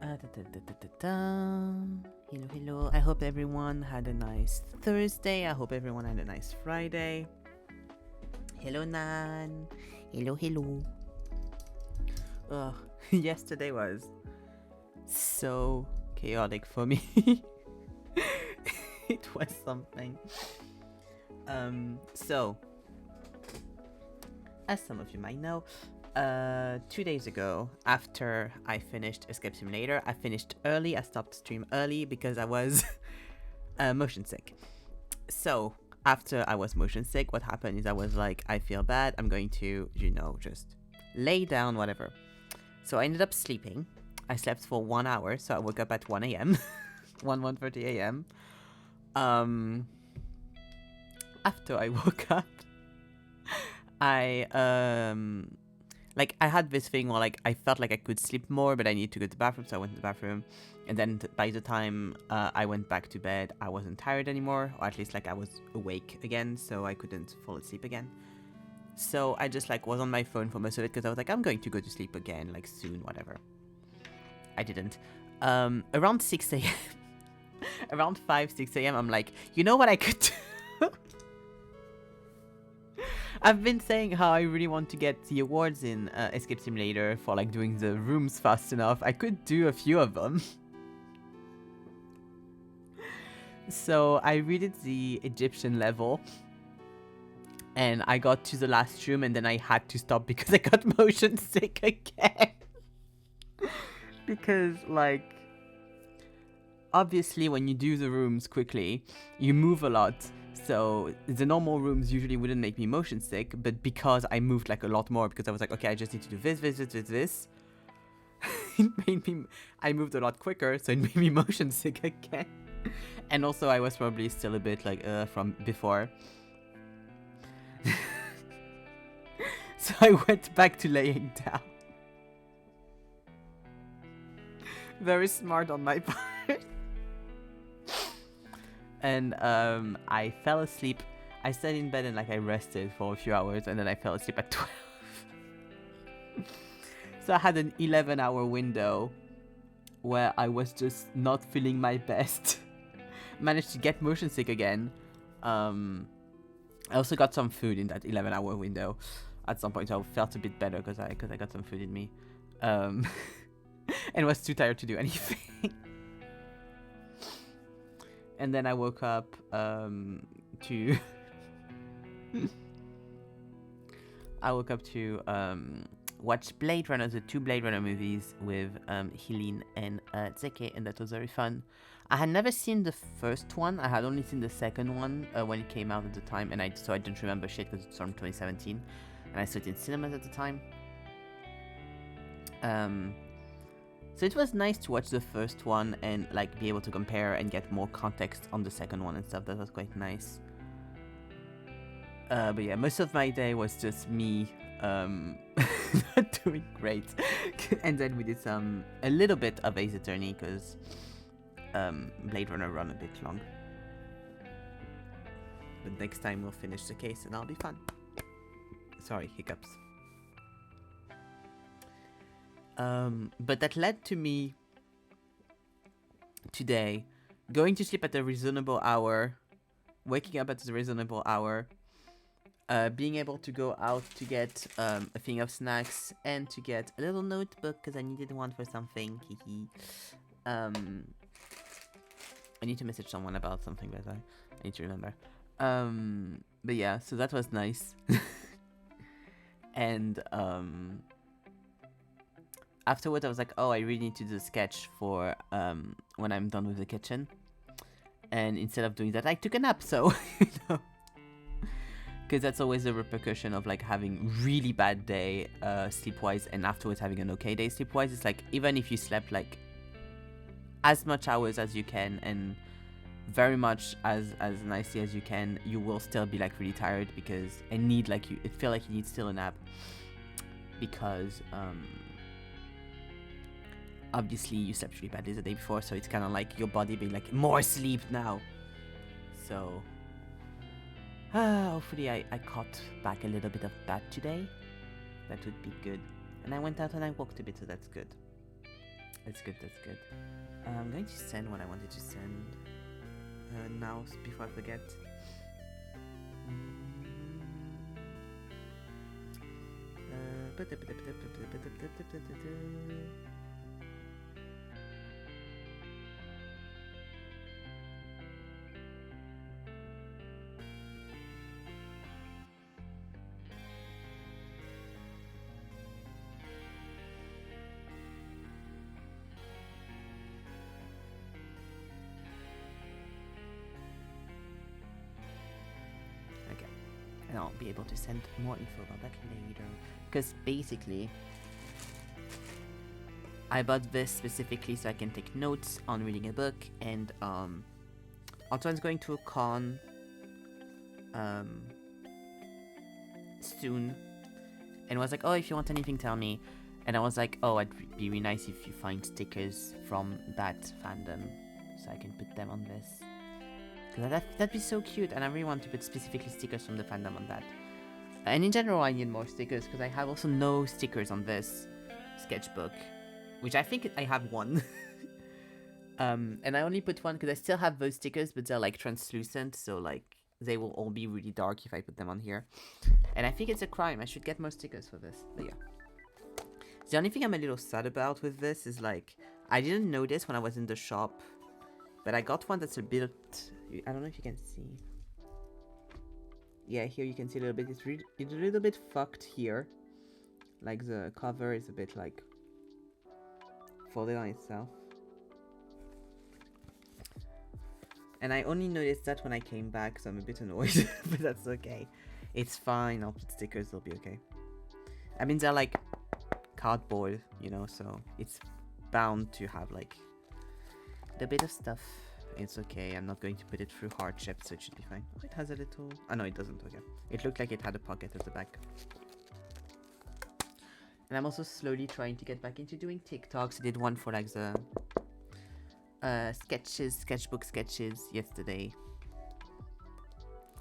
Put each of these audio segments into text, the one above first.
Hello, hello. I hope everyone had a nice Thursday. I hope everyone had a nice Friday. Hello, Nan. Hello, hello. Yesterday was so chaotic for me. It was something. So, as some of you might know, 2 days ago, after I finished Escape Simulator, I finished early. I stopped stream early because I was motion sick. So after I was motion sick, what happened is I was like, I feel bad. I'm going to, just lay down, whatever. So I ended up sleeping. I slept for 1 hour, so I woke up at 1 a.m. 1:30 a.m. After I woke up, I had this thing where I felt like I could sleep more, but I needed to go to the bathroom, so I went to the bathroom. And then by the time I went back to bed, I wasn't tired anymore, or at least I was awake again, so I couldn't fall asleep again. So I just was on my phone for most of it because I was like, I'm going to go to sleep again, soon, whatever. I didn't. Around 6 a.m. around 5, 6 a.m. I'm like, you know what I could do? I've been saying how I really want to get the awards in Escape Simulator for doing the rooms fast enough. I could do a few of them. So I redid the Egyptian level. And I got to the last room and then I had to stop because I got motion sick again. Because obviously when you do the rooms quickly, you move a lot. So the normal rooms usually wouldn't make me motion sick, but because I moved a lot more, because I was like, okay, I just need to do this, it made me, I moved a lot quicker, so it made me motion sick again. And also I was probably still a bit from before. So I went back to laying down. Very smart on my part. And I fell asleep. I stayed in bed and I rested for a few hours, and then I fell asleep at 12. So I had an 11-hour window where I was just not feeling my best. Managed to get motion sick again. I also got some food in that 11-hour window. At some point, so I felt a bit better because I got some food in me. And was too tired to do anything. And then I woke up to watch Blade Runner, the 2 Blade Runner movies with Helene and Zeke, and that was very fun. I had never seen the first one. I had only seen the second one when it came out at the time, and so I didn't remember shit because it's from 2017, and I saw it in cinemas at the time. So it was nice to watch the first one and be able to compare and get more context on the second one and stuff. That was quite nice. But yeah, most of my day was just me not doing great. And then we did a little bit of Ace Attorney because Blade Runner run a bit long. But next time we'll finish the case and I'll be fun. Sorry, hiccups. But that led to me today going to sleep at a reasonable hour, waking up at a reasonable hour, being able to go out to get a thing of snacks and to get a little notebook because I needed one for something. I need to message someone about something, but I need to remember. But yeah, so that was nice. And afterwards I was like, oh, I really need to do a sketch for when I'm done with the kitchen. And instead of doing that, I took a nap, so because that's always a repercussion of having really bad day sleep-wise and afterwards having an okay day sleep-wise. It's even if you slept as much hours as you can and very much as nicely as you can, you will still be really tired because and need you feel like you need still a nap because obviously you slept really badly the day before, so it's kind of your body being more sleep now. So hopefully I caught back a little bit of that today. That would be good. And I went out and I walked a bit, so that's good. That's good, that's good. I'm going to send what I wanted to send now, before I forget. Okay, and I'll be able to send more info about that later. Because basically, I bought this specifically so I can take notes on reading a book, and Antoine's going to a con soon, and was like, oh, if you want anything, tell me. And I was like, oh, it'd be really nice if you find stickers from that fandom, so I can put them on this. Cause that'd be so cute, and I really want to put specifically stickers from the fandom on that. And in general, I need more stickers, because I have also no stickers on this sketchbook, which I think I have one. And I only put one because I still have those stickers, but they're like translucent, so like they will all be really dark if I put them on here. And I think it's a crime. I should get more stickers for this. But yeah. The only thing I'm a little sad about with this is like, I didn't notice when I was in the shop, but I got one that's a bit, I don't know if you can see. Yeah, here you can see a little bit. It's a little bit fucked here. Like the cover is a bit like folded on itself. And I only noticed that when I came back, so I'm a bit annoyed, but that's okay. It's fine, I'll put stickers, they'll be okay. I mean, they're like cardboard, you know, so it's bound to have like a bit of stuff. It's okay, I'm not going to put it through hardship, so it should be fine. Oh, it has a little... Oh, no, it doesn't, okay. It looked like it had a pocket at the back. And I'm also slowly trying to get back into doing TikToks. I did one for like the... sketchbook sketches yesterday.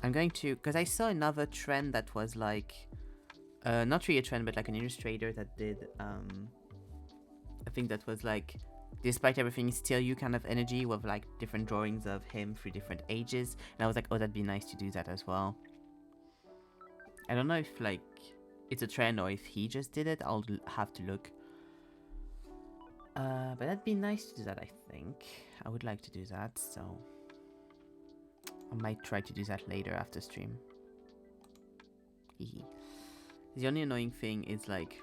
I'm going to, because I saw another trend that was like, not really a trend, but like an illustrator that did, I think that was like, despite everything, still you kind of energy with like different drawings of him through different ages. And I was like, oh, that'd be nice to do that as well. I don't know if like it's a trend or if he just did it. I'll have to look. But that'd be nice to do that, I think. I would like to do that, so I might try to do that later after stream. The only annoying thing is like,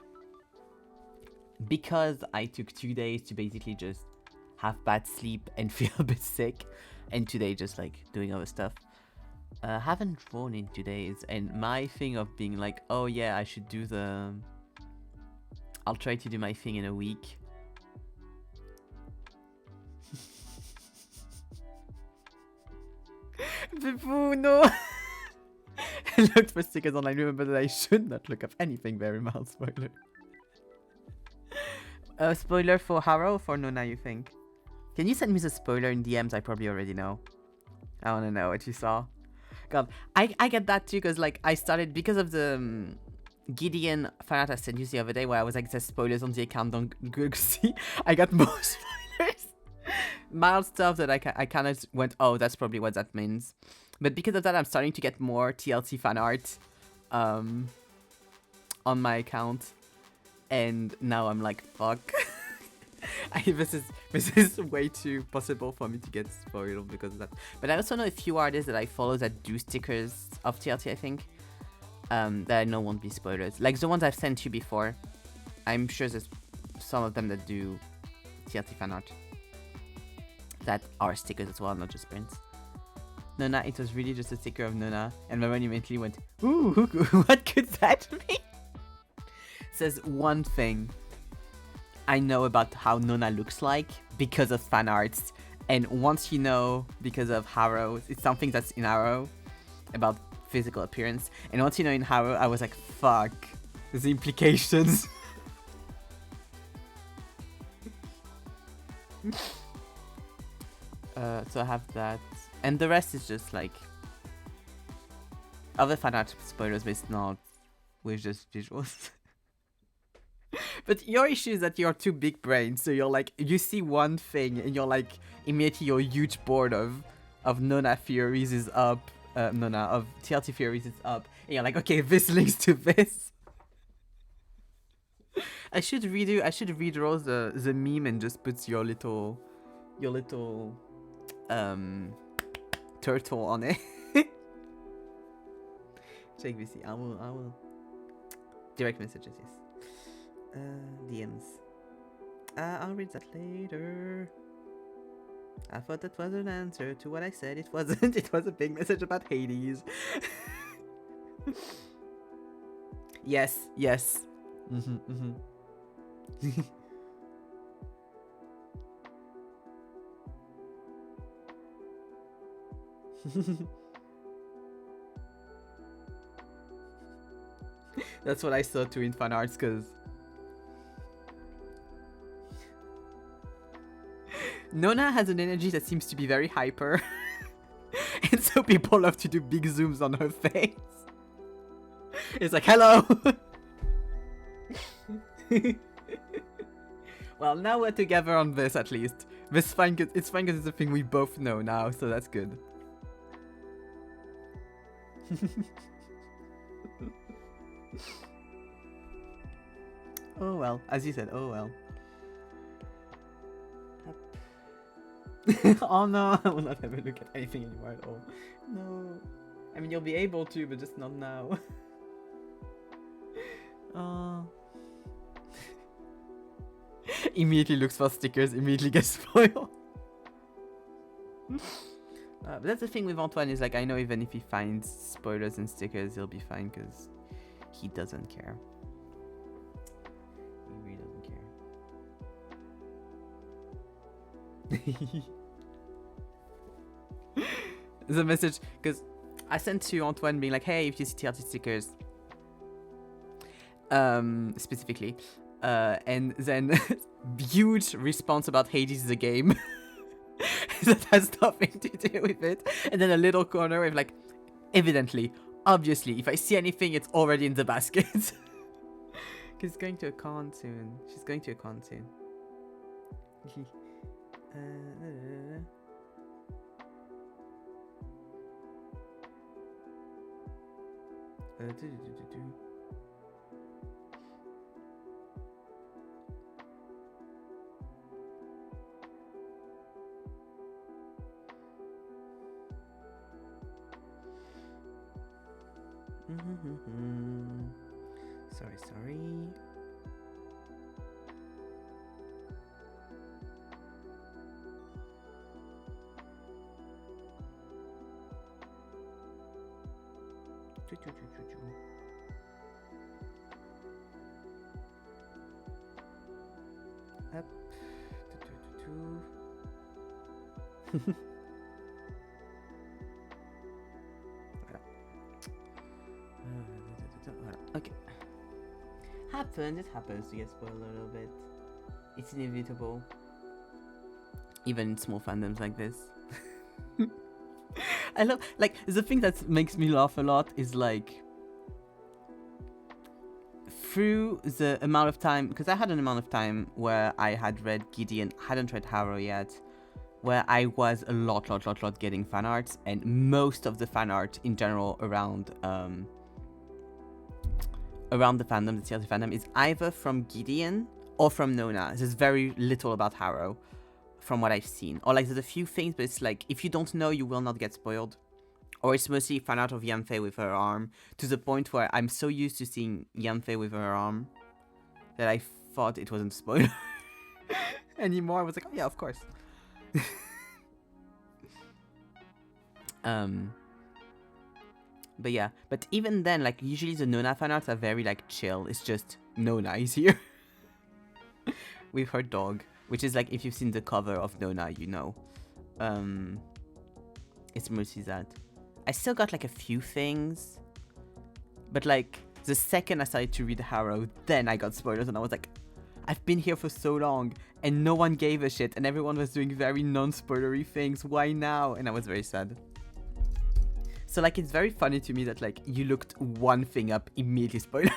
because I took 2 days to basically just have bad sleep and feel a bit sick, and today just like doing other stuff, haven't drawn in 2 days, and my thing of being like, oh yeah, I should do the... I'll try to do my thing in a week. Boo, no! I looked for stickers online, remember that I should not look up anything very mild spoiler. Spoiler for Harrow or for Nona, you think? Can you send me the spoiler in DMs? I probably already know. I want to know what you saw. God, I get that too, because like I started, because of the Gideon fan art I sent you the other day, where I was like, there's spoilers on the account, don't go see. I got more spoilers. Mild stuff that I kind of went, oh, that's probably what that means. But because of that, I'm starting to get more TLC fan art on my account. And now I'm like, fuck. This is way too possible for me to get spoiled because of that. But I also know a few artists that I follow that do stickers of TLC, I think. That I know won't be spoilers. Like the ones I've sent you before. I'm sure there's some of them that do TLC fan art. That are stickers as well, not just prints. Nona, it was really just a sticker of Nona. And my mind immediately went, ooh, what could that mean? Says one thing I know about how Nona looks like because of fan arts. And once you know because of Harrow, it's something that's in Harrow about physical appearance. And once you know in Harrow, I was like, fuck, there's implications. So I have that. And the rest is just like other fan art spoilers, but it's not with just visuals. But your issue is that you're too big brained, so you're like, you see one thing and you're like, immediately you're huge bored of Nona Theories is up, Nona, of TLT Theories is up, and you're like, okay, this links to this. I should redraw the meme and just put your little turtle on it. Check this. I will direct messages, yes. DMs. I'll read that later. I thought that was an answer to what I said. It wasn't. It was a big message about Hades. Yes. That's what I saw too in fan arts, because Nona has an energy that seems to be very hyper. And so people love to do big zooms on her face. It's like, hello! Well, now we're together on this at least. It's fine because it's a thing we both know now, so that's good. Oh well, as you said, oh well. Oh no, I will not ever look at anything anymore at all. No. I mean, you'll be able to, but just not now. Oh. Immediately looks for stickers, immediately gets spoiled. But that's the thing with Antoine, is like, I know even if he finds spoilers and stickers, he'll be fine because he doesn't care. He really doesn't care. The message, because I sent to Antoine being like, hey, if you see TLT stickers, specifically, and then huge response about Hades the game. That has nothing to do with it. And then a little corner with like, evidently, obviously, if I see anything, it's already in the basket. She's going to a con soon. She's going to a con soon. Sorry. Up. Okay. It happens to get spoiled a little bit. It's inevitable. Even in small fandoms like this. I love, like, the thing that makes me laugh a lot is like, through the amount of time, because I had an amount of time where I had read Gideon, hadn't read Harrow yet, where I was a lot getting fan arts, and most of the fan art in general around the fandom, the TLT fandom, is either from Gideon or from Nona. There's very little about Harrow from what I've seen. Or like there's a few things, but it's like, if you don't know, you will not get spoiled. Or it's mostly fan art of Yanfei with her arm, to the point where I'm so used to seeing Yanfei with her arm that I thought it wasn't spoiler anymore. I was like, oh yeah, of course. But yeah, but even then, like, usually the Nona fan arts are very like chill. It's just Nona is here with her dog, which is like, if you've seen the cover of Nona, you know. It's mostly that. I still got like a few things, but like the second I started to read Harrow, then I got spoilers and I was like, I've been here for so long and no one gave a shit and everyone was doing very non-spoilery things. Why now? And I was very sad. So like, it's very funny to me that like, you looked one thing up, immediately spoilers.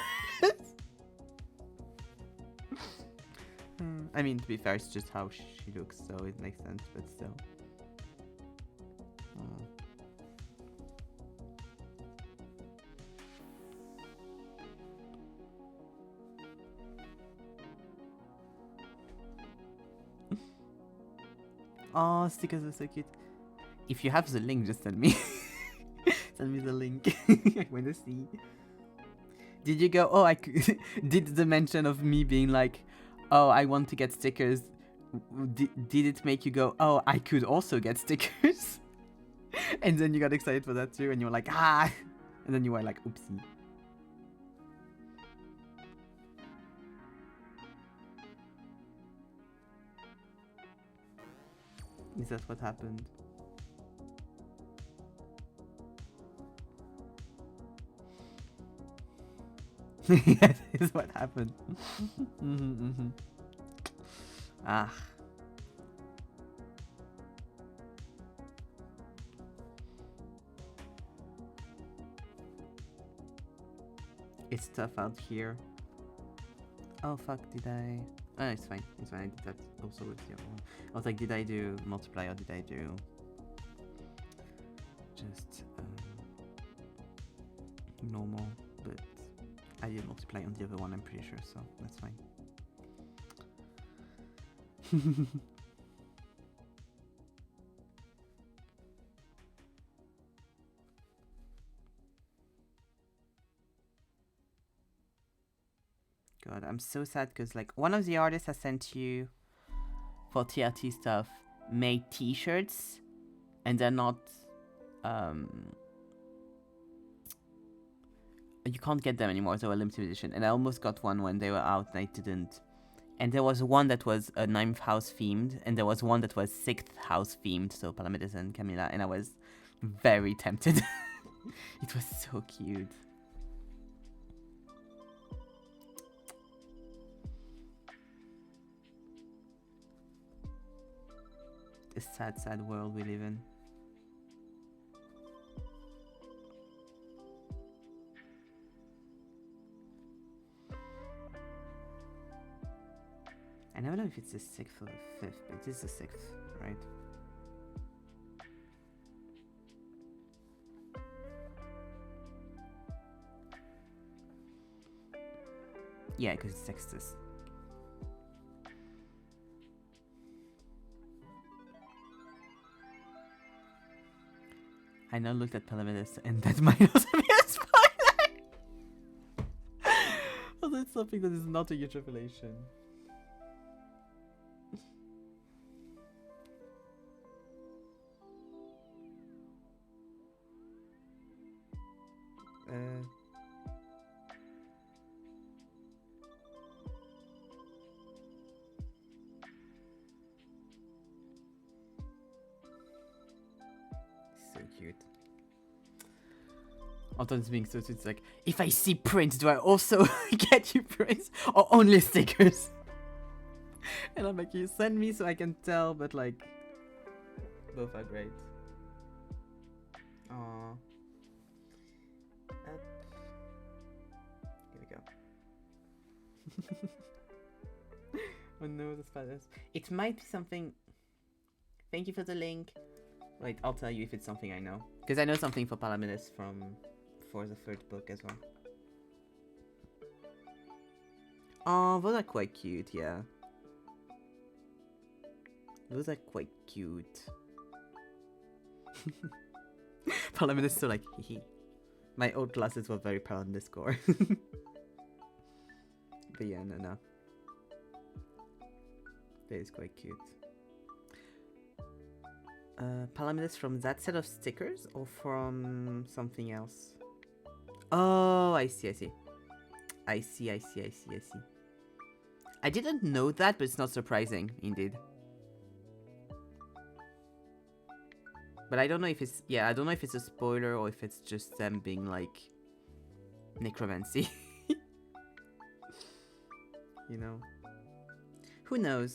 I mean, to be fair, it's just how she looks, so it makes sense, but still. Oh, stickers are so cute. If you have the link, just send me. Send me the link. I want to see. Did you go, oh, I could. Did the mention of me being like, oh, I want to get stickers, did it make you go, oh, I could also get stickers? And then you got excited for that too, and you were like, ah! And then you were like, oopsie. Is that what happened? Yeah, that is what happened. Ah. It's tough out here. Oh fuck, did I... Oh, it's fine. It's fine. I did that also with the other one. I was like, did I do multiply or did I do... just... normal? But I did multiply on the other one, I'm pretty sure, so that's fine. God, I'm so sad because like one of the artists I sent you for TRT stuff made t-shirts and they're not you can't get them anymore, they were limited edition, and I almost got one when they were out and I didn't. And there was one that was a 9th house themed, and there was one that was 6th house themed, so Palamedes and Camila, and I was very tempted. It was so cute. The sad, sad world we live in. I never know if it's the 6th or the 5th, but it is the 6th, right? Yeah, because it's Sextus. I now looked at Palamedes and that might also be a spoiler! Although it's something that is not a huge revelation. So cute. Anton's being so sweet. It's like, if I see prints, do I also get you prints or only stickers? And I'm like, you send me so I can tell, but like, both are great. Aww. Here we go. Oh no, the spiders. It might be something. Thank you for the link. Wait, I'll tell you if it's something I know. Because I know something for Palamedes for the third book as well. Oh, those are quite cute, yeah. Those are quite cute. Palamedes is so like, hee. My old classes were very proud in this score. But yeah, no. That is quite cute. Palamedes from that set of stickers or from something else? Oh, I see. I didn't know that, but it's not surprising, indeed. But I don't know if it's, I don't know if it's a spoiler or if it's just them being like necromancy. You know? Who knows?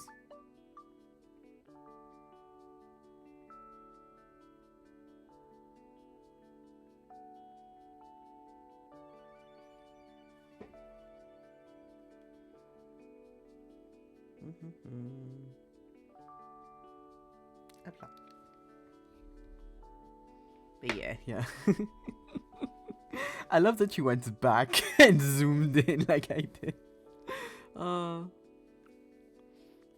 Mm. Hop là. But yeah. I love that you went back and zoomed in like I did.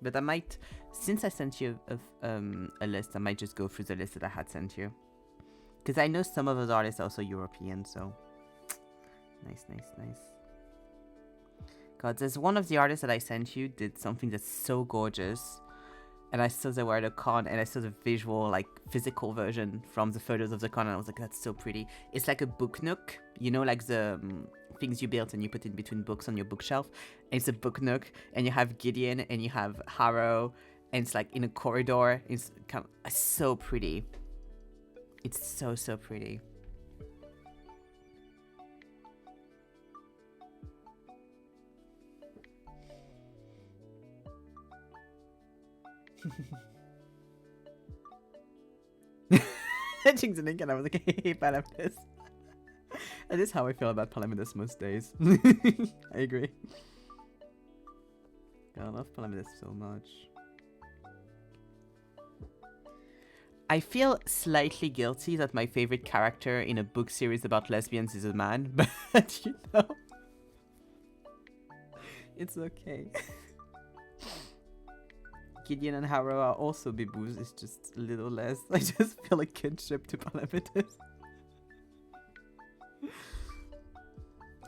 But I might, since I sent you a list, I might just go through the list that I had sent you. Because I know some of those artists are also European, so... Nice. God, there's one of the artists that I sent you did something that's so gorgeous. And I saw they were at a con, and I saw the visual, like, physical version from the photos of the con, and I was like, that's so pretty. It's like a book nook, you know, like the things you built and you put in between books on your bookshelf. And it's a book nook, and you have Gideon, and you have Harrow, and it's like in a corridor. It's kind of so pretty. It's so pretty. Changed the link and I was like, hey, Palamedes. That is how I feel about Palamedes most days. I agree. God, I love Palamedes so much. I feel slightly guilty that my favorite character in a book series about lesbians is a man, but you know, it's okay. Gideon and Harrow are also bibus, it's just a little less. I just feel a kinship to Palamedes.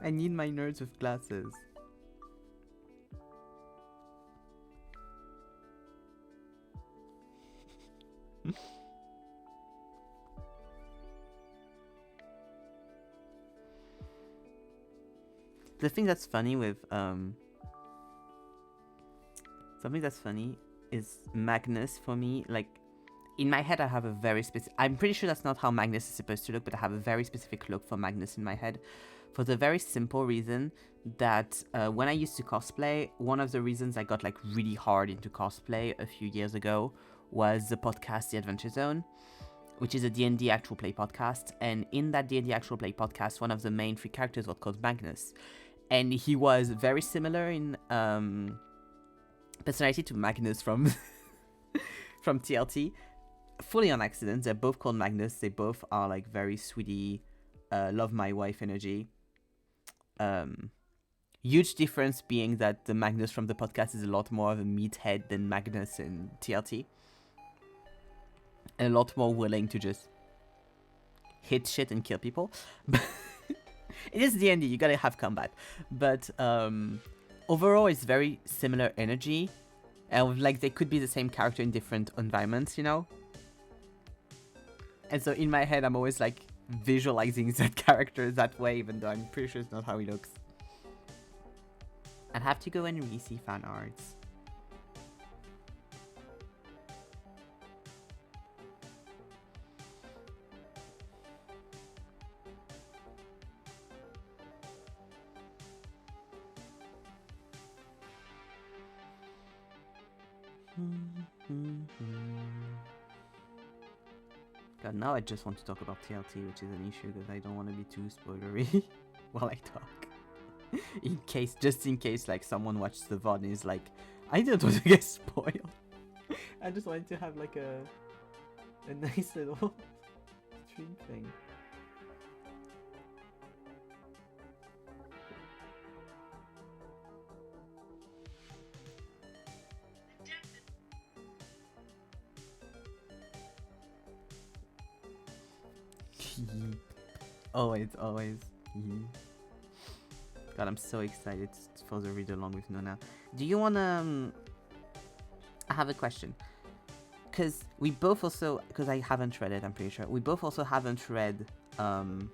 I need my nerds with glasses. The thing that's funny with something that's funny is Magnus for me. Like, in my head I have a very specific, I'm pretty sure that's not how Magnus is supposed to look, but I have a very specific look for Magnus in my head, for the very simple reason that when I used to cosplay, one of the reasons I got like really hard into cosplay a few years ago was the podcast The Adventure Zone, which is a D&D actual play podcast. And in that D&D actual play podcast, one of the main 3 characters was called Magnus, and he was very similar in personality to Magnus from from TLT. Fully on accident, they're both called Magnus. They both are like very sweetie, love my wife energy. Huge difference being that the Magnus from the podcast is a lot more of a meathead than Magnus in TLT, and a lot more willing to just hit shit and kill people. It is D&D, you gotta have combat, but overall it's very similar energy, and like they could be the same character in different environments, you know. And so in my head I'm always like visualizing that character that way, even though I'm pretty sure it's not how he looks. I'd have to go and re-see fan arts. God, now I just want to talk about TLT, which is an issue because I don't want to be too spoilery while I talk. Just in case, like, someone watches the VOD and is like, I didn't want to get spoiled. I just wanted to have, like, a nice little stream thing. Always. God, I'm so excited for the read along with Nona. Do you wanna... I have a question. Because we both also... Because I haven't read it, I'm pretty sure. We both also haven't read the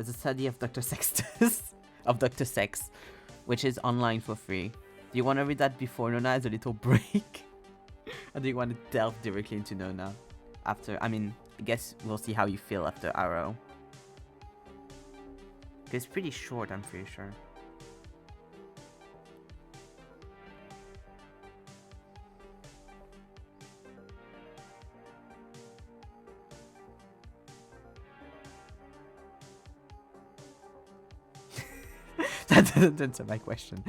study of Dr. Sextus. of Dr. Sex. Which is online for free. Do you want to read that before Nona as a little break? Or do you want to delve directly into Nona? After... I mean, I guess we'll see how you feel after Arrow. It's pretty short, I'm pretty sure. That doesn't answer my question.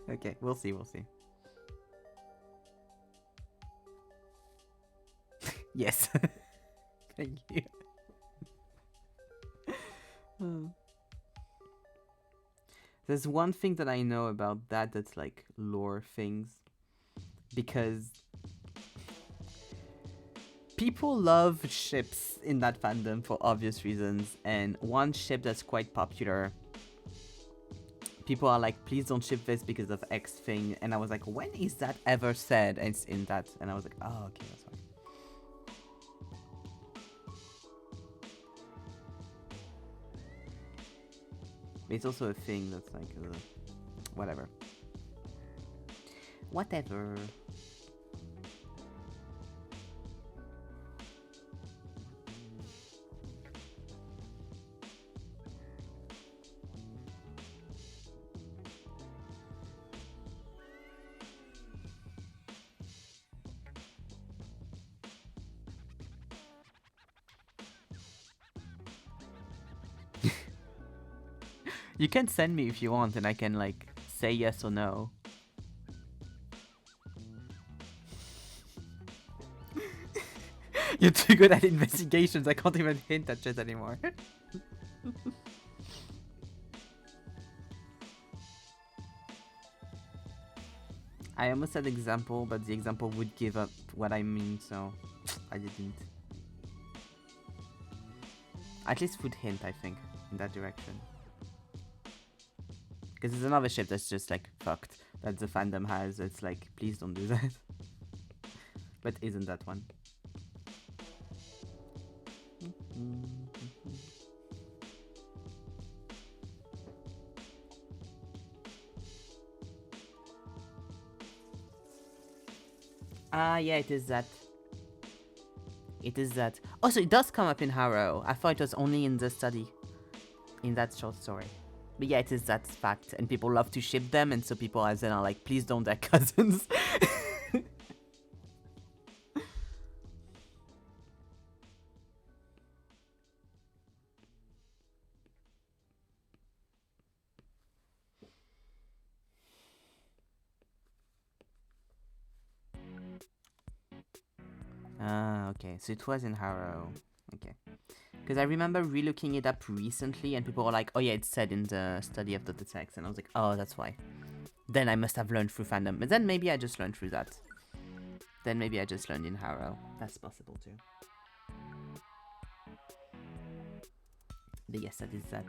Okay, we'll see. Yes. Thank you. There's one thing that I know about that's like lore things. Because people love ships in that fandom for obvious reasons. And one ship that's quite popular, people are like, please don't ship this because of X thing. And I was like, when is that ever said? And it's in that. And I was like, oh, okay, that's fine. It's also a thing that's like, whatever. Whatever. You can send me if you want, and I can like say yes or no. You're too good at investigations. I can't even hint at shit anymore. I almost said example, but the example would give up what I mean, so I didn't. At least would hint, I think, in that direction. Because there's another ship that's just like fucked that the fandom has. It's like, please don't do that. But isn't that one? Ah, yeah, it is that. It is that. Also, it does come up in Harrow. I thought it was only in the study. In that short story. But yeah, it is that fact. And people love to ship them, and so people as in are like, please don't, they're cousins. Ah, okay. So it was in Harrow. Okay. Because I remember relooking it up recently, and people were like, oh yeah, it's said in the study of the text. And I was like, oh, that's why. Then I must have learned through fandom. But then maybe I just learned through that. Then maybe I just learned in Harrow. That's possible too. But yes, that is that.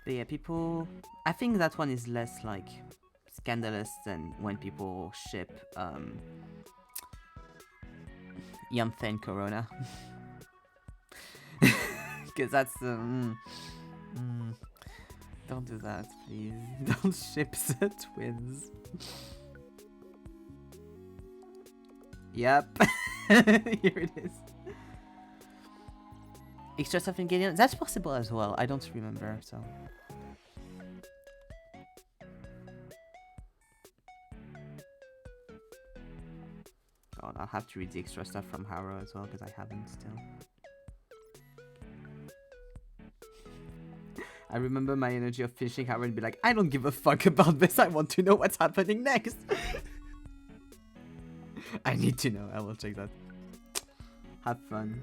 But yeah, people... I think that one is less, like, scandalous than when people ship, Yanthe and Corona. Because that's, don't do that, please. Don't ship the twins. Yep. Here it is. Extra stuff in Gideon? That's possible as well. I don't remember, so... God, I'll have to read the extra stuff from Harrow as well, because I haven't still. I remember my energy of finishing Harrow and be like, I don't give a fuck about this, I want to know what's happening next! I need to know, I will check that. Have fun.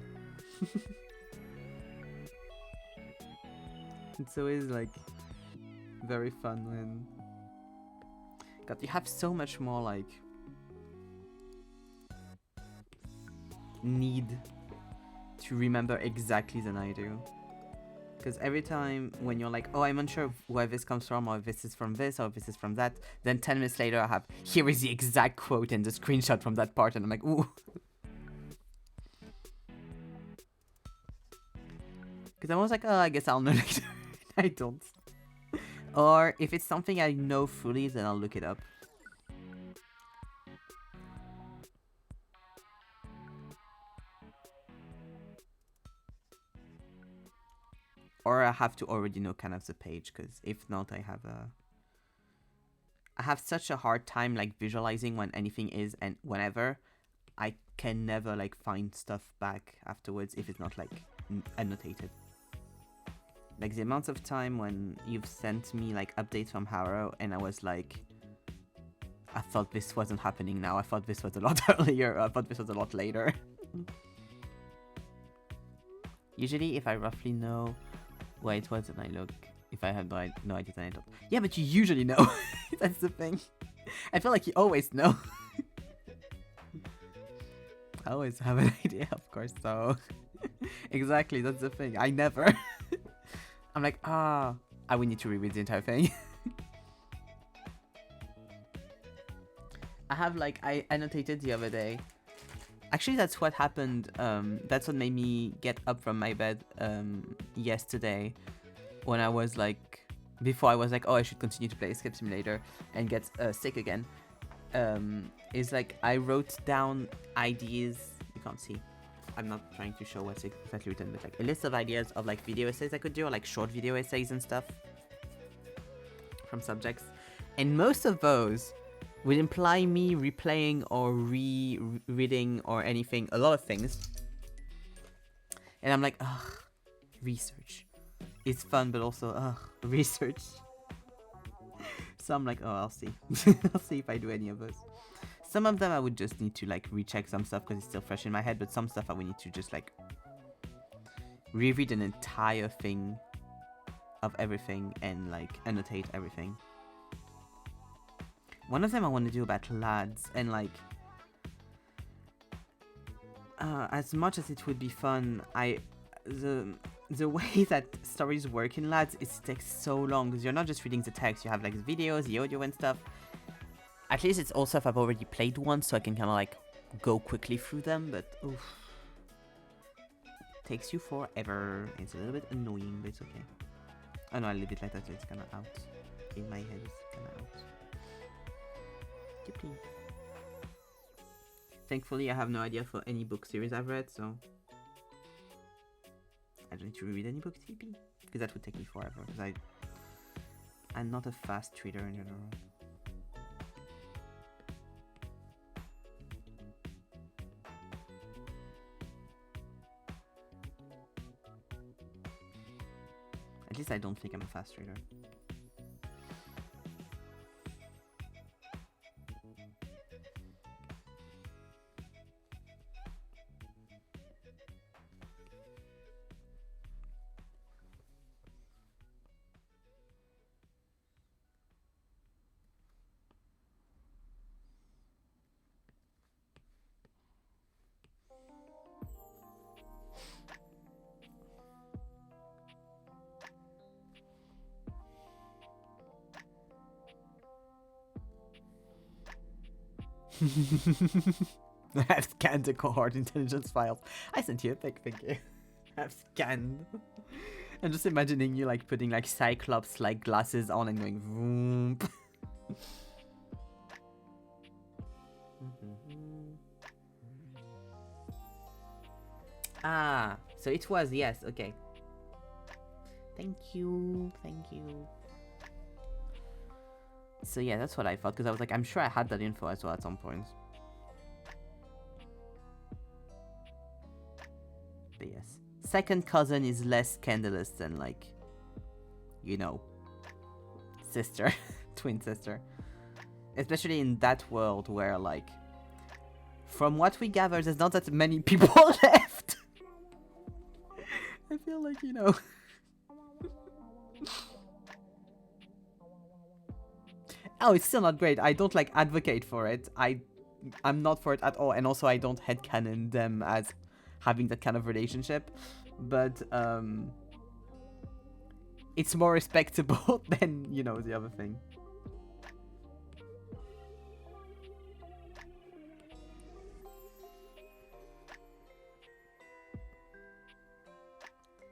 It's always like very fun when... God, you have so much more like need to remember exactly than I do. Because every time when you're like, oh, I'm unsure of where this comes from, or if this is from this, or if this is from that, then 10 minutes later I have, here is the exact quote and the screenshot from that part, and I'm like, ooh. Because I'm always like, oh, I guess I'll know later. I don't. Or if it's something I know fully, then I'll look it up. Or I have to already know kind of the page, because if not, I have such a hard time like visualizing when anything is and whenever. I can never like find stuff back afterwards if it's not like annotated. Like the amount of time when you've sent me like updates from Harrow and I was like, I thought this wasn't happening now. I thought this was a lot earlier. I thought this was a lot later. Usually if I roughly know where it was and I look, if I have no idea, then I don't. Yeah, but you usually know. That's the thing. I feel like you always know. I always have an idea, of course, so... Exactly, that's the thing. I never... I'm like, I would need to reread the entire thing. I have, like, I annotated the other day. Actually, that's what happened. That's what made me get up from my bed yesterday. When I was, like... Before I was like, oh, I should continue to play Escape Simulator and get sick again. Is like I wrote down ideas. You can't see. I'm not trying to show what's exactly written, but like a list of ideas of like video essays I could do, or like short video essays and stuff from subjects. And most of those would imply me replaying or reading or anything, a lot of things. And I'm like, ugh, research. It's fun, but also, ugh, research. So I'm like, oh, I'll see. I'll see if I do any of those. Some of them I would just need to like recheck some stuff because it's still fresh in my head, but some stuff I would need to just like reread an entire thing of everything and like annotate everything. One of them I want to do about lads and like as much as it would be fun, the way that stories work in lads, it takes so long because you're not just reading the text, you have like the videos, the audio and stuff. At least it's all stuff I've already played once, so I can kind of like go quickly through them, but oof. Takes you forever. It's a little bit annoying, but it's okay. Oh no, I leave it like that, so it's kind of out. In my head, it's kind of out. Yippee. Thankfully, I have no idea for any book series I've read, so I don't need to reread any books, yippee. Because that would take me forever, because I'm not a fast reader in general. At least I don't think I'm a fast reader. I've scanned the cohort intelligence files. I sent you a pic, thank you. I've scanned. I'm just imagining you like putting like Cyclops like glasses on and going vroom. Ah, so it was, yes, okay. Thank you, thank you. So yeah, that's what I thought, because I was like, I'm sure I had that info as well at some point. But yes. Second cousin is less scandalous than like, you know, sister, twin sister. Especially in that world where like, from what we gather, there's not that many people left. I feel like, you know. Oh, it's still not great. I don't like advocate for it. I'm not for it at all. And also I don't headcanon them as having that kind of relationship. But it's more respectable than, you know, the other thing.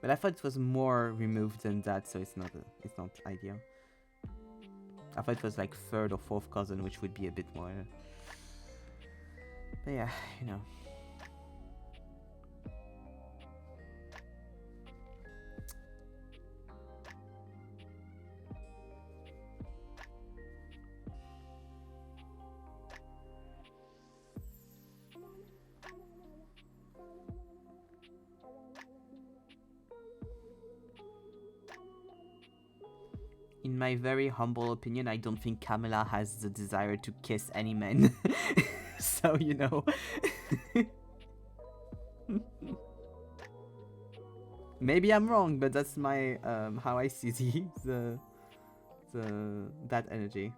But I thought it was more removed than that, so it's not ideal. I thought it was like third or fourth cousin, which would be a bit more. But yeah, you know. in my very humble opinion, I don't think Camilla has the desire to kiss any men. So, you know. Maybe I'm wrong, but that's my how I see that energy.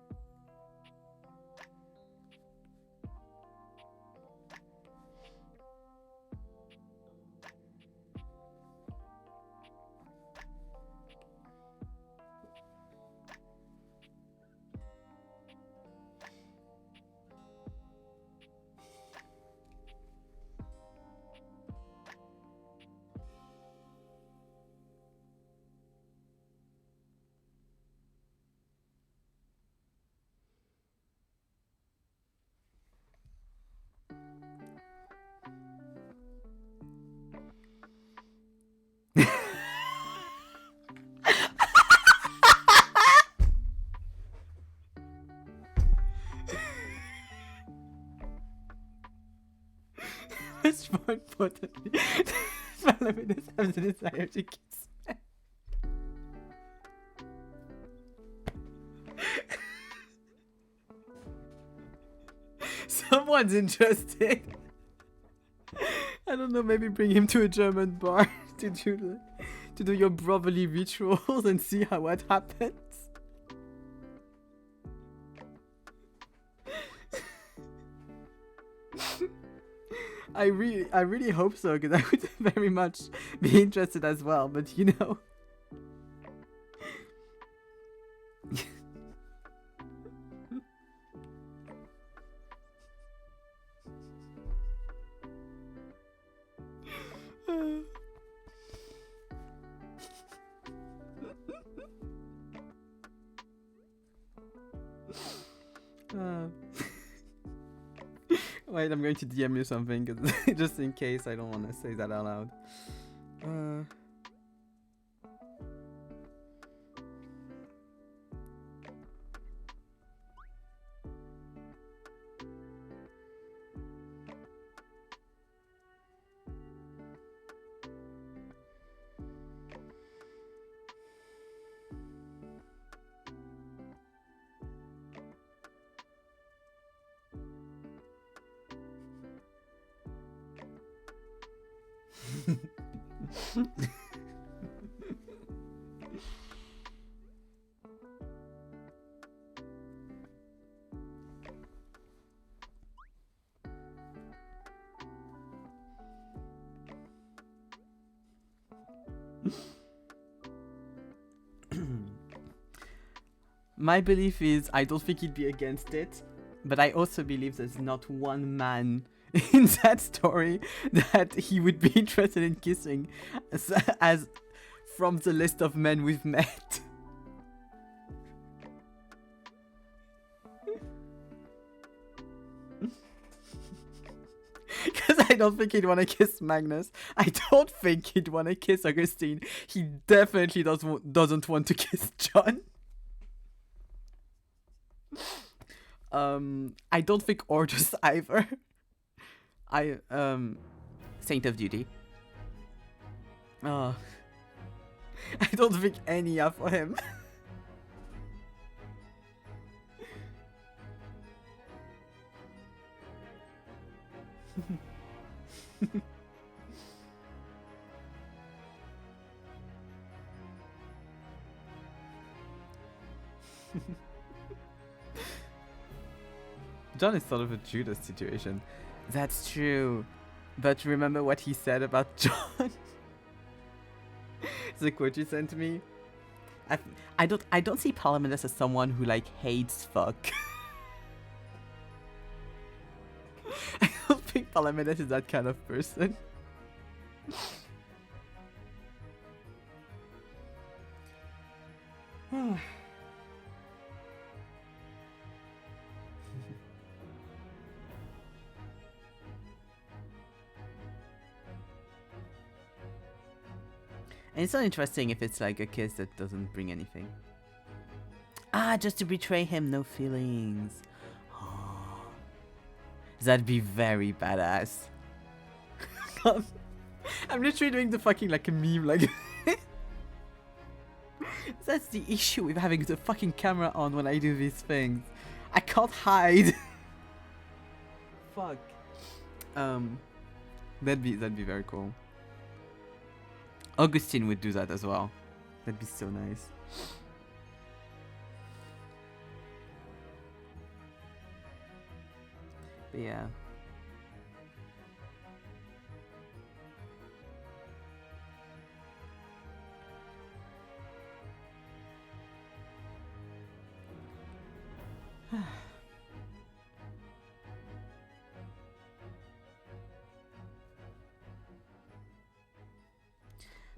It's more importantly, Feminist has a desire to kiss men. Someone's interested. I don't know, maybe bring him to a German bar to do your brotherly rituals and see what happens. I really hope so, because I would very much be interested as well, but you know. Wait, I'm going to DM you something, just in case I don't want to say that out loud. My belief is I don't think he'd be against it, but I also believe there's not one man in that story that he would be interested in kissing as from the list of men we've met. Because I don't think he'd want to kiss Magnus. I don't think he'd want to kiss Augustine. He definitely doesn't want to kiss John. I don't think Orders either. Saint of Duty. I don't think any are for him. John is sort of a Judas situation. That's true. But remember what he said about John? The quote you sent me? I don't see Palamedes as someone who like hates fuck. I don't think Palamedes is that kind of person. And it's not interesting if it's like a kiss that doesn't bring anything. Ah, just to betray him, no feelings. That'd be very badass. I'm literally doing the fucking like a meme, like That's the issue with having the fucking camera on when I do these things. I can't hide. Fuck. That'd be very cool. Augustine would do that as well. That'd be so nice. But yeah.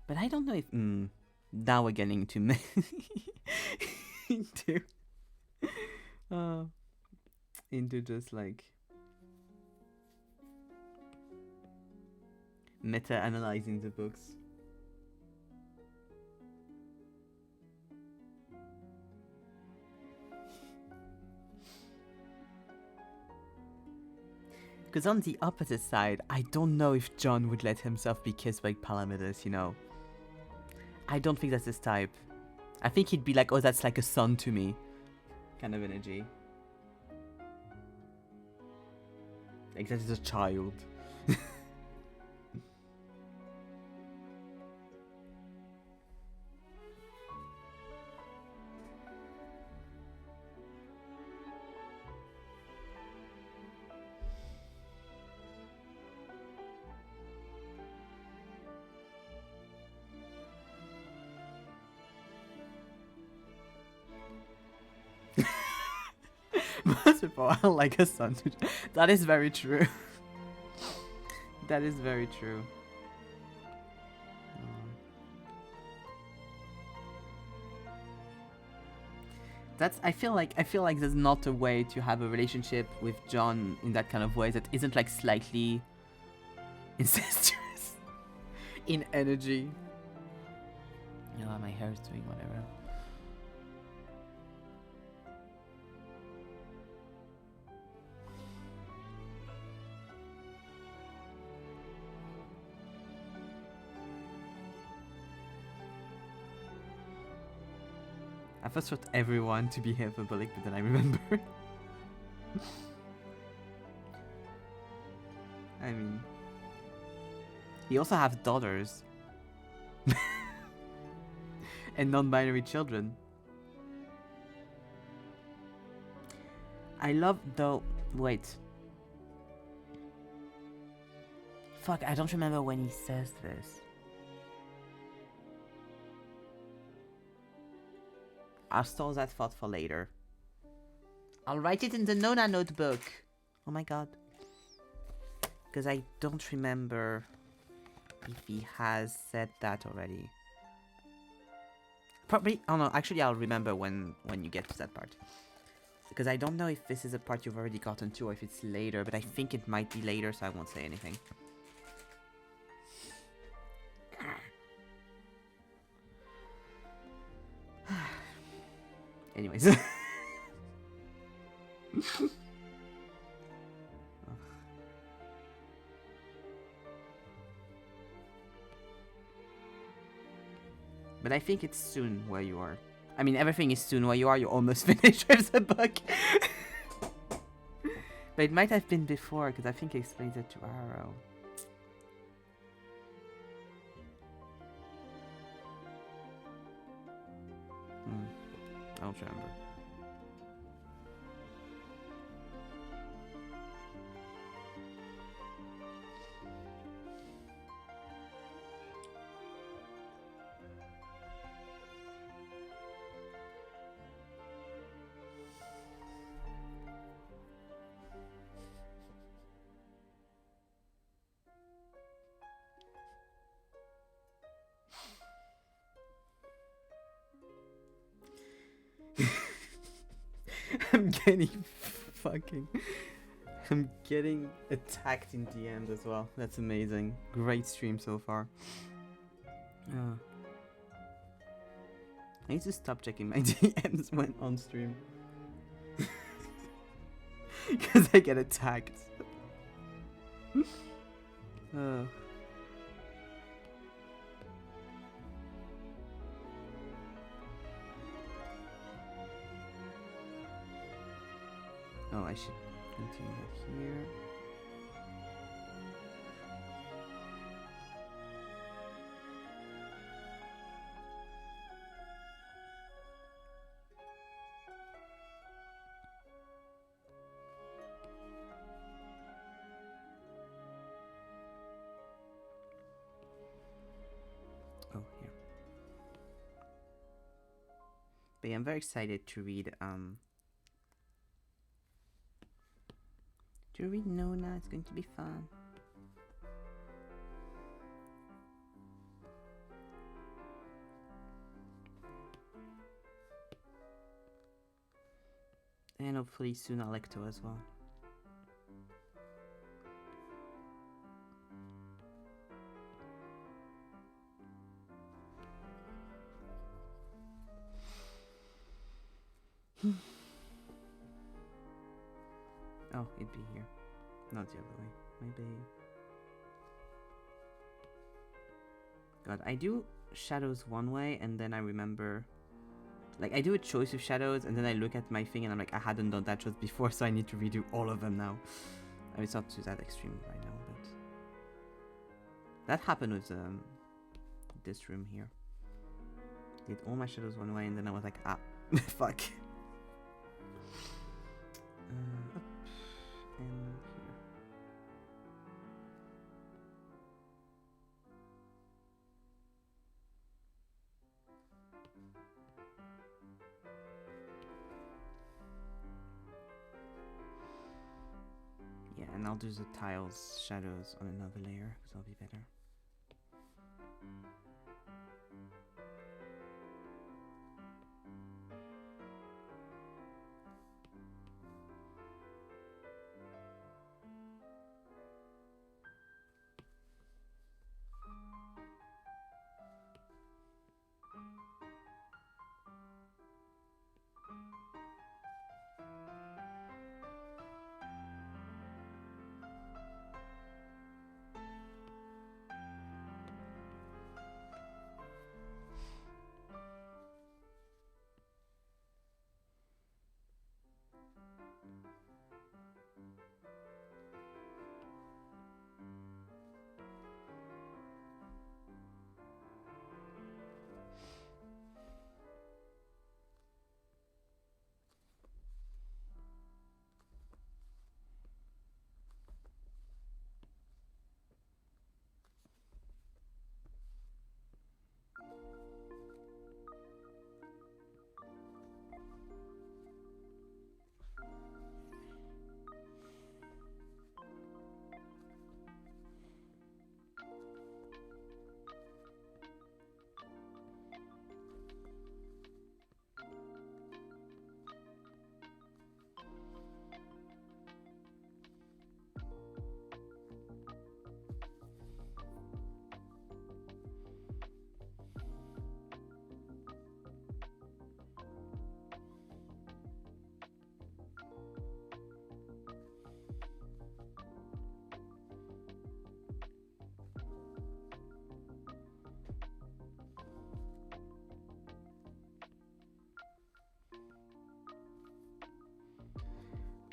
But I don't know if now we're getting into into just like meta-analyzing the books. Because on the opposite side, I don't know if John would let himself be kissed by Palamedes, you know. I don't think that's his type. I think he'd be like, oh, that's like a son to me. Kind of energy. Like that is a child. Most people are like a son. That is very true. That is very true. That's I feel like there's not a way to have a relationship with John in that kind of way that isn't like slightly incestuous in energy. You know, my hair is doing whatever. I first thought everyone to be hyperbolic, but then I remember. I mean, he also has daughters. And non-binary children. I love though. Wait. Fuck, I don't remember when he says this. I'll store that thought for later. I'll write it in the Nona notebook. Oh my god. Because I don't remember if he has said that already. Probably. Oh no, actually I'll remember when you get to that part. Because I don't know if this is a part you've already gotten to or if it's later, but I think it might be later, so I won't say anything. Anyways. But I think it's soon where you are. I mean, everything is soon where you are. You're almost finished with the book. But it might have been before, because I think he explains it to Arrow. I don't remember. I'm getting attacked in DMs as well. That's amazing. Great stream so far. I need to stop checking my DMs when on stream. Because I get attacked. I should continue that here. Oh, here. But yeah, I'm very excited to read Nona. It's going to be fun. And hopefully soon Alecto as well. Oh, it'd be here. Not the other way. Maybe. God, I do shadows one way and then I remember. Like, I do a choice of shadows and then I look at my thing and I'm like, I hadn't done that choice before, so I need to redo all of them now. I mean, it's not to that extreme right now, but. That happened with this room here. Did all my shadows one way and then I was like, ah, fuck. Up and here. Yeah, and I'll do the tiles shadows on another layer because that'll be better.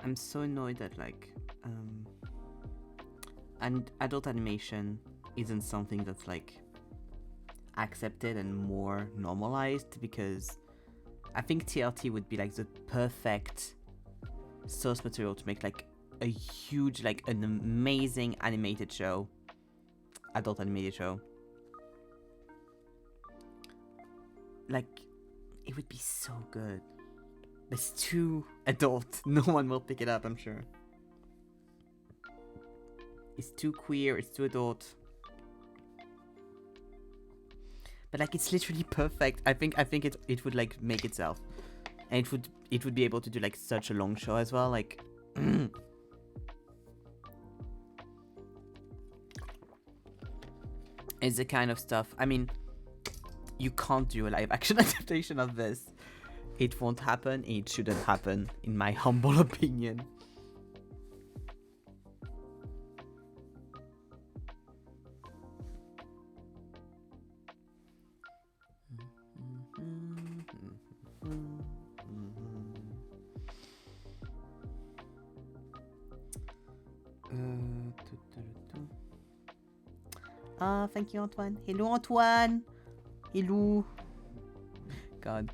I'm so annoyed that and adult animation isn't something that's like accepted and more normalized, because I think TLT would be like the perfect source material to make like a huge, like an amazing animated show, adult animated show. Like, it would be so good. It's too adult. No one will pick it up, I'm sure. It's too queer, it's too adult. But like, it's literally perfect. I think it would like make itself. And it would be able to do like such a long show as well, like it's the kind of stuff, I mean, you can't do a live action adaptation of this. It won't happen, it shouldn't happen, in my humble opinion. Thank you, Antoine. Hello, Antoine. Hello. God,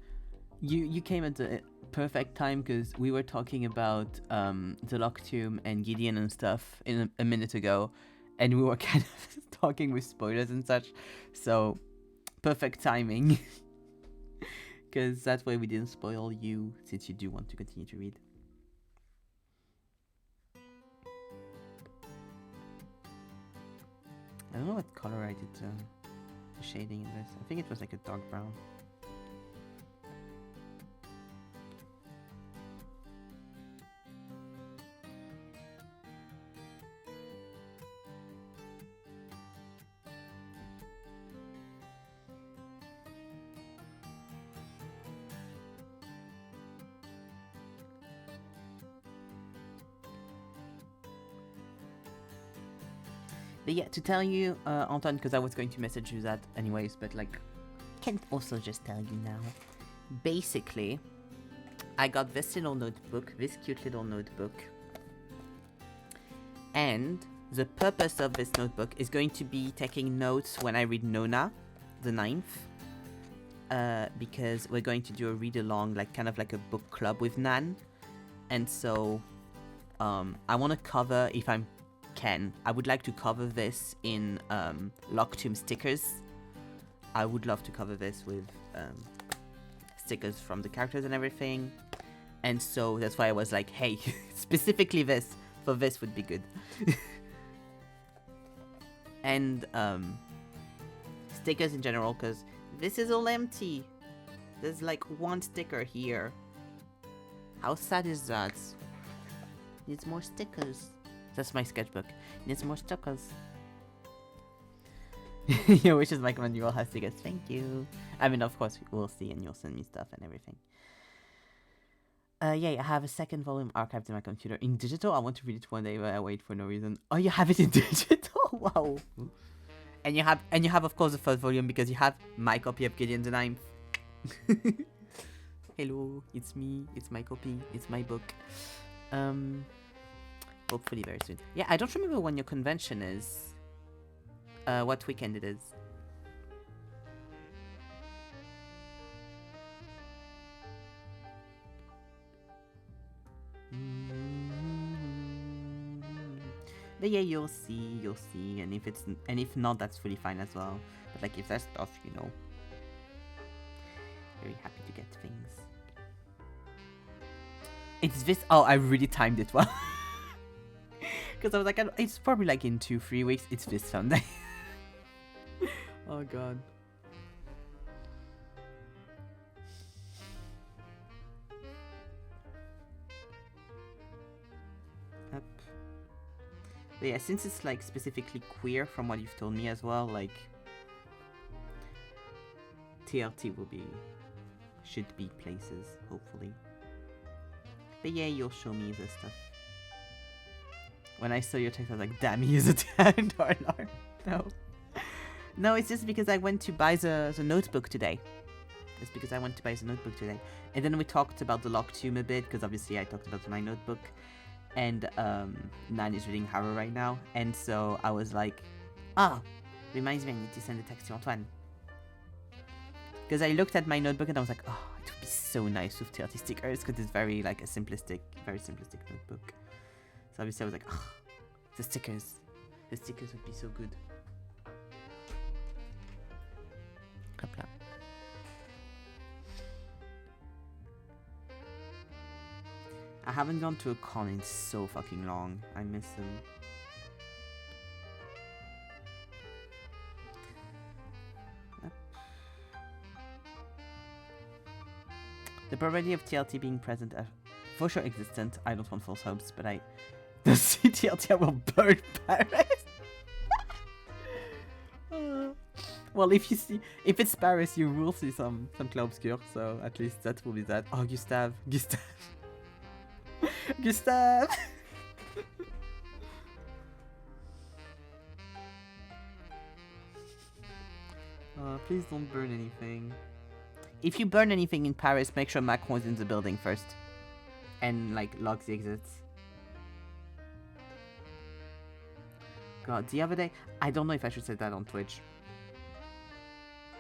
you came at the perfect time because we were talking about the Loctum and Gideon and stuff in a minute ago, and we were kind of talking with spoilers and such. So perfect timing, because that way we didn't spoil you, since you do want to continue to read. I don't know what color I did the shading in this. I think it was like a dark brown. But yeah, to tell you, Anton, because I was going to message you that anyways, but like, can also just tell you now. Basically, I got this little notebook, this cute little notebook. And the purpose of this notebook is going to be taking notes when I read Nona, the 9th. Because we're going to do a read-along, like kind of like a book club with Nan. And so, I want to cover, if I would like to cover this in Loctum stickers. I would love to cover this with stickers from the characters and everything. And so that's why I was like, hey, specifically this, for this would be good. And stickers in general, because this is all empty. There's like one sticker here. How sad is that? Needs more stickers. That's my sketchbook. Needs more stickers. Your wishes, my command, you all have stickers. Thank you. I mean, of course, we'll see and you'll send me stuff and everything. Yeah, I have a second volume archived in my computer. In digital, I want to read it one day, but I wait for no reason. Oh, you have it in digital? Wow. And you have, of course, the first volume because you have my copy of Gideon the Ninth. Hello, it's me. It's my copy. It's my book. Hopefully very soon. Yeah, I don't remember when your convention is. What weekend it is. But yeah, you'll see, and if not, that's fully fine as well. But like, if there's stuff, you know, very happy to get things. It's this. Oh, I really timed it well. Because I was like, it's probably like in 2-3 weeks. It's this Sunday. Oh god. Up. But yeah, since it's like specifically queer from what you've told me as well, like TLT should be places, hopefully. But yeah, you'll show me this stuff. When I saw your text, I was like, damn, he is a $10. No. No, it's just because I went to buy the notebook today. It's because I went to buy the notebook today. And then we talked about the Loctum a bit, because obviously I talked about my notebook. And Nan is reading Harrow right now. And so I was like, reminds me I need to send a text to Antoine. Because I looked at my notebook and I was like, oh, it would be so nice with 30 stickers, because it's very like a very simplistic notebook. So obviously I was like, oh, the stickers would be so good. Hopla. I haven't gone to a con in so fucking long. I miss them. Yep. The probability of TLT being present for sure existent. I don't want false hopes, but the TLT will burn Paris. Well, if it's Paris, you will see some clair-obscur, so at least that will be that. Oh, Gustave. Gustave! Please don't burn anything. If you burn anything in Paris, make sure Macron is in the building first. And, like, locks the exits. God, the other day, I don't know if I should say that on Twitch.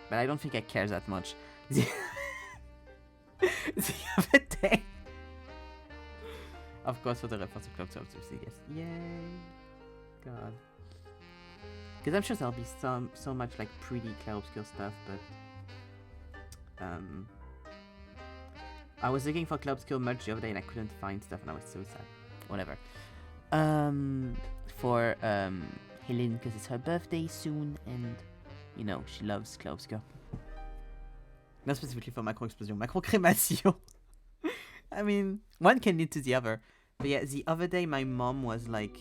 But I don't think I care that much. The other day... Of course, for the reference to Club Service, yes. Yay! God. Because I'm sure there'll be so much like pretty Clarobscure stuff, but... I was looking for Clarobscure merch the other day and I couldn't find stuff and I was so sad. Whatever. For Hélène, because it's her birthday soon and, you know, she loves Clarobscure. Not specifically for Macron Explosion, Macron Crémation. I mean, one can lead to the other. But yeah, the other day my mom was like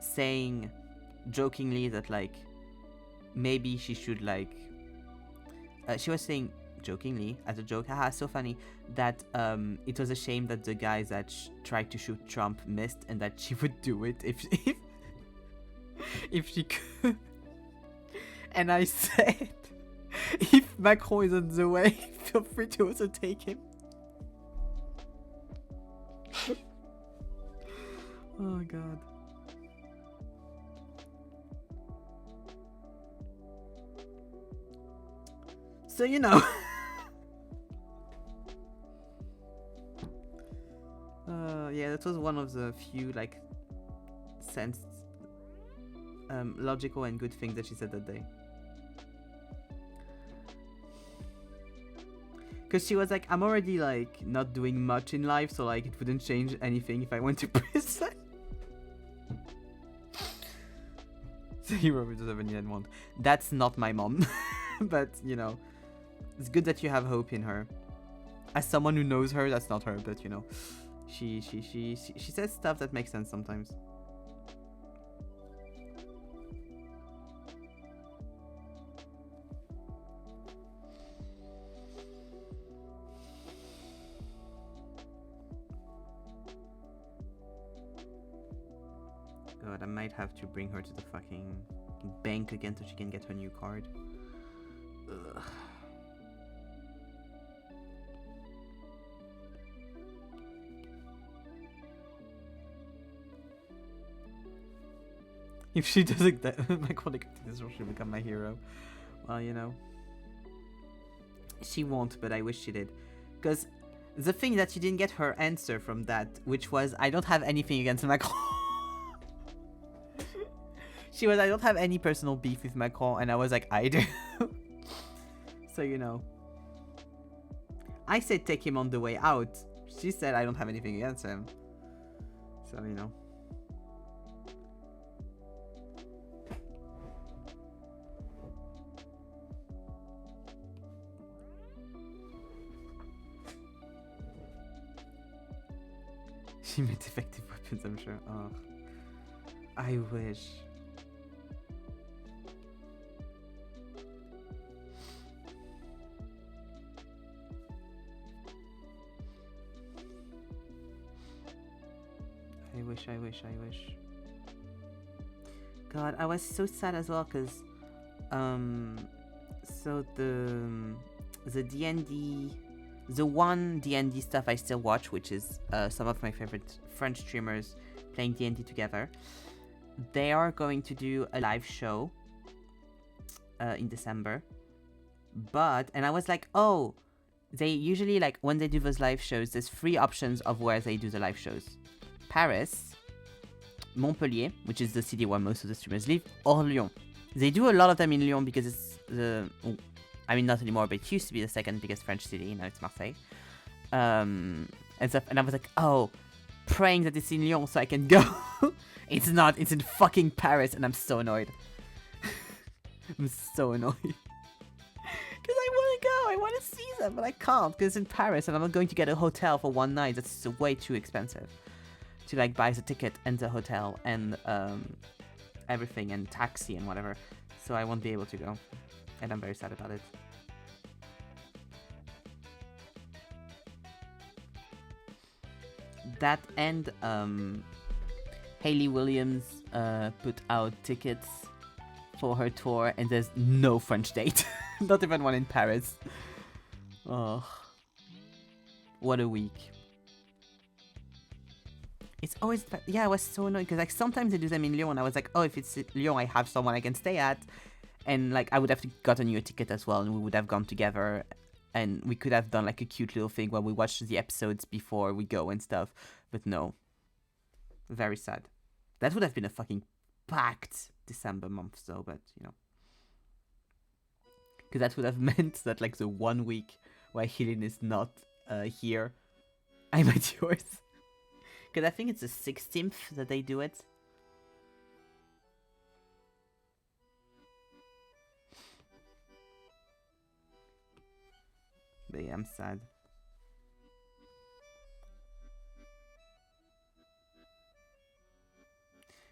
saying jokingly that like maybe she should like she was saying jokingly as a joke, haha, so funny, that it was a shame that the guy that tried to shoot Trump missed and that she would do it if she could. And I said, if Macron is on the way, feel free to also take him. Oh god. So you know. Yeah, that was one of the few like logical and good things that she said that day. Because she was like, I'm already like not doing much in life, so like it wouldn't change anything if I went to prison. So you probably doesn't even want. That's not my mom. But you know, it's good that you have hope in her. As someone who knows her, that's not her, but you know, she says stuff that makes sense sometimes. God, I might have to bring her to the fucking bank again so she can get her new card. Ugh. If she doesn't, my colleague she'll become my hero. Well, you know, she won't, but I wish she did. Because the thing that she didn't get her answer from that, which was, I don't have anything against Macron. She was, I don't have any personal beef with Macron, and I was like, I do. So, you know. I said take him on the way out. She said I don't have anything against him. So, you know. She made effective weapons, I'm sure. Oh, I wish. I wish. God, I was so sad as well, because so the D&D, the one D&D stuff I still watch, which is some of my favorite French streamers playing D&D together, they are going to do a live show in December. And I was like, oh, they usually, like, when they do those live shows, there's 3 options of where they do the live shows. Paris, Montpellier, which is the city where most of the streamers live, or Lyon. They do a lot of them in Lyon because it's I mean, not anymore, but it used to be the second biggest French city. Now it's Marseille. And stuff. And I was like, oh, praying that it's in Lyon so I can go. It's not. It's in fucking Paris, and I'm so annoyed. I'm so annoyed. Because I want to go. I want to see them, but I can't because it's in Paris, and I'm not going to get a hotel for one night. That's way too expensive to like buy the ticket and the hotel and everything and taxi and whatever. So I won't be able to go. And I'm very sad about it. That and Hayley Williams put out tickets for her tour, and there's no French date. Not even one in Paris. Oh, what a week. It's always, yeah, I was so annoyed because like sometimes they do them in Lyon and I was like, oh, if it's Lyon, I have someone I can stay at. And like I would have gotten you a ticket as well and we would have gone together and we could have done like a cute little thing where we watched the episodes before we go and stuff. But no. Very sad. That would have been a fucking packed December month though, but you know. Because that would have meant that like the 1 week where Helene is not here, I'm at yours. Because I think it's the 16th that they do it. But yeah, I'm sad.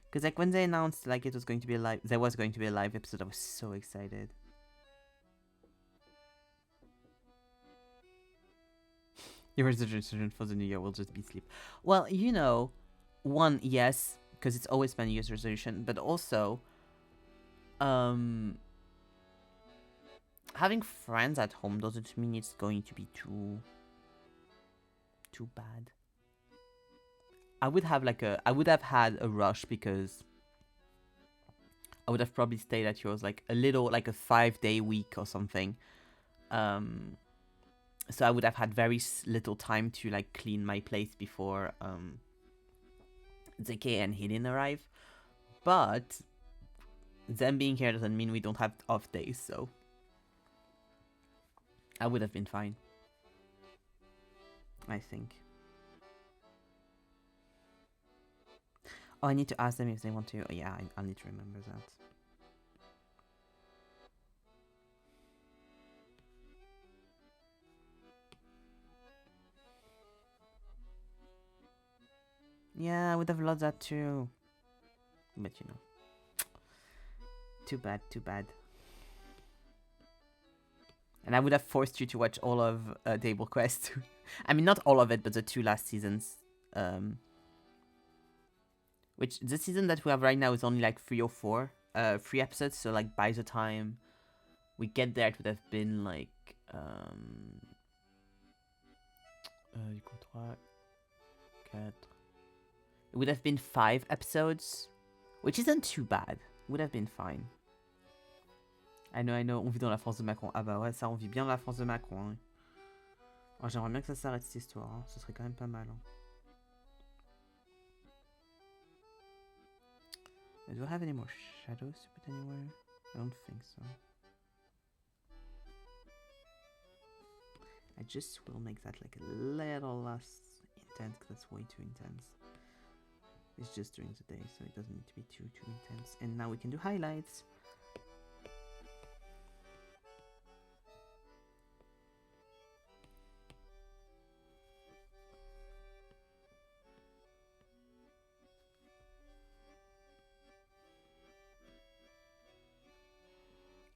Because like when they announced like it was going to be a live, there was going to be a live episode, I was so excited. Your resolution for the new year will just be sleep. Well, you know, one, yes, because it's always my New Year's resolution, but also, having friends at home doesn't mean it's going to be too bad. I would have had a rush because I would have probably stayed at yours like a 5-day week or something. So I would have had very little time to like clean my place before Zeke and Helene arrive. But them being here doesn't mean we don't have off days, so I would have been fine, I think. Oh, I need to ask them if they want to. Oh, yeah, I'll need to remember that. Yeah, I would have loved that too. But you know. Too bad, too bad. And I would have forced you to watch all of Table Quest. I mean, not all of it, but the 2 last seasons. Which, the season that we have right now is only like 3 or 4. 3 episodes, so like by the time we get there, it would have been like... It would have been 5 episodes, which isn't too bad. Would have been fine. I know, on vit dans la France de Macron. Ah bah ouais, ça, on vit bien dans la France de Macron. Hein. Oh, j'aimerais bien que ça s'arrête cette histoire. Hein. Ce serait quand même pas mal. Hein. Do I have any more shadows to put anywhere? I don't think so. I just will make that like a little less intense, because that's way too intense. It's just during the day, so it doesn't need to be too intense. And now we can do highlights.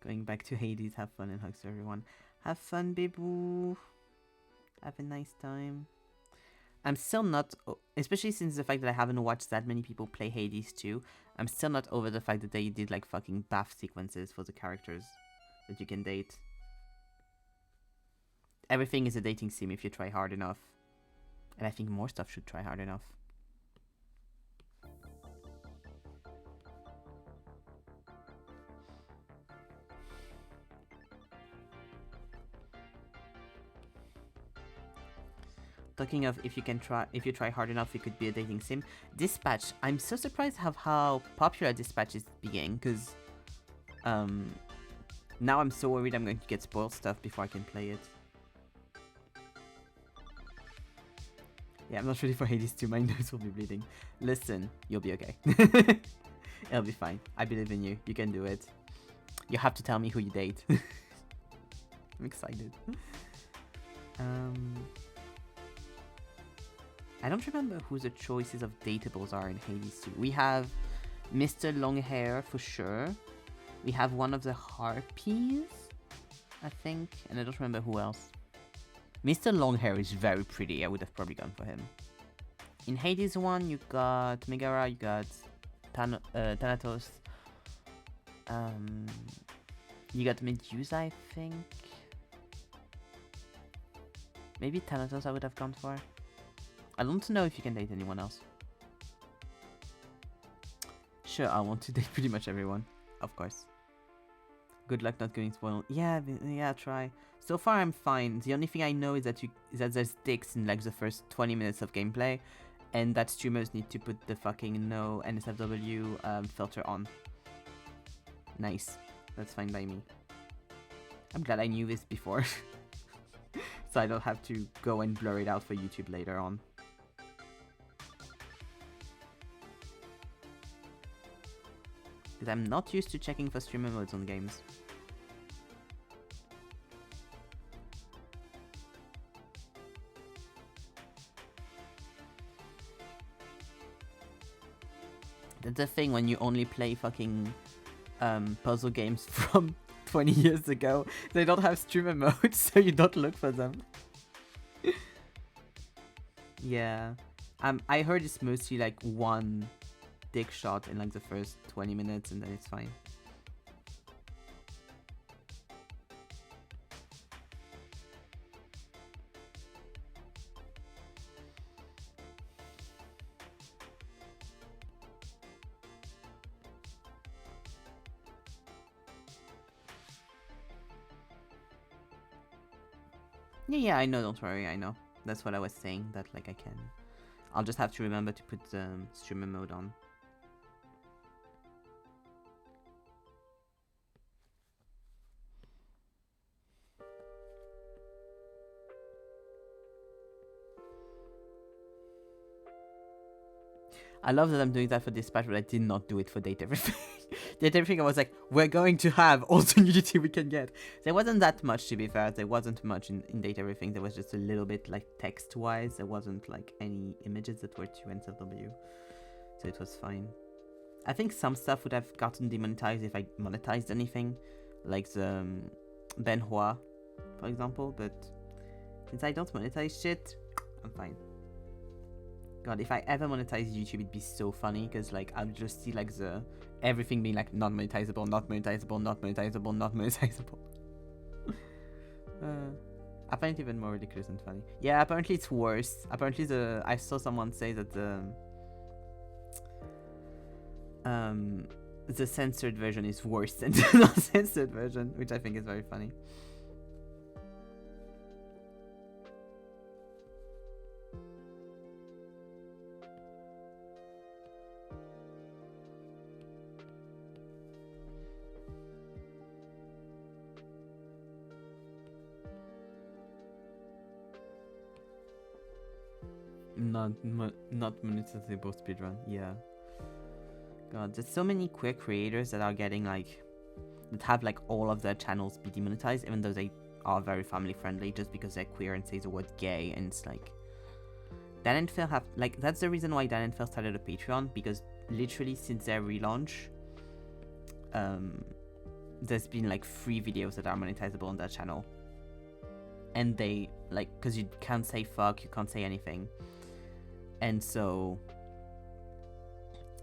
Going back to Hades, have fun and hugs to everyone. Have fun, Biboo. Have a nice time. I'm still not, especially since the fact that I haven't watched that many people play Hades 2, I'm still not over the fact that they did like fucking bath sequences for the characters that you can date. Everything is a dating sim if you try hard enough. And I think more stuff should try hard enough. Talking of if you try hard enough, it could be a dating sim. Dispatch. I'm so surprised of how popular Dispatch is being, because now I'm so worried I'm going to get spoiled stuff before I can play it. Yeah, I'm not ready for Hades 2. My nose will be bleeding. Listen, you'll be okay. It'll be fine. I believe in you. You can do it. You have to tell me who you date. I'm excited. I don't remember who the choices of dateables are in Hades 2. We have Mr. Longhair for sure. We have one of the harpies, I think. And I don't remember who else. Mr. Longhair is very pretty. I would have probably gone for him. In Hades 1, you got Megara, you got Thanatos. You got Medusa, I think. Maybe Thanatos I would have gone for. I don't know if you can date anyone else. future, I want to date pretty much everyone, of course. Good luck not getting spoiled. Yeah, yeah, try. So far, I'm fine. The only thing I know is that there's dicks in like the first 20 minutes of gameplay, and that streamers need to put the fucking no NSFW filter on. Nice. That's fine by me. I'm glad I knew this before. So I don't have to go and blur it out for YouTube later on. Because I'm not used to checking for streamer modes on games. That's the thing when you only play fucking puzzle games from 20 years ago. They don't have streamer mode, so you don't look for them. Yeah. I heard it's mostly like one dick shot in like the first 20 minutes and then it's fine. Yeah, I know, don't worry, I know. That's what I was saying, that like I'll just have to remember to put streamer mode on. I love that I'm doing that for Dispatch, but I did not do it for Date Everything. Date Everything, I was like, we're going to have all the nudity we can get. There wasn't that much, to be fair. There wasn't much in Date Everything. There was just a little bit, like, text-wise. There wasn't, like, any images that were too NSFW. So it was fine. I think some stuff would have gotten demonetized if I monetized anything. Like the Ben Hua, for example. But since I don't monetize shit, I'm fine. God, if I ever monetize YouTube, it'd be so funny, because like I'll just see like everything being like not monetizable, not monetizable, not monetizable, not monetizable. I find it even more ridiculous and funny. Yeah, apparently it's worse. Apparently I saw someone say that the censored version is worse than the non-censored version, which I think is very funny. Not monetizable speedrun, yeah. God, there's so many queer creators that are getting like, that have like all of their channels be demonetized, even though they are very family friendly, just because they're queer and say the word gay, and it's like, Dan and Phil have, like, that's the reason why Dan and Phil started a Patreon, because literally since their relaunch, there's been like 3 videos that are monetizable on their channel. And they, like, because you can't say fuck, you can't say anything. And so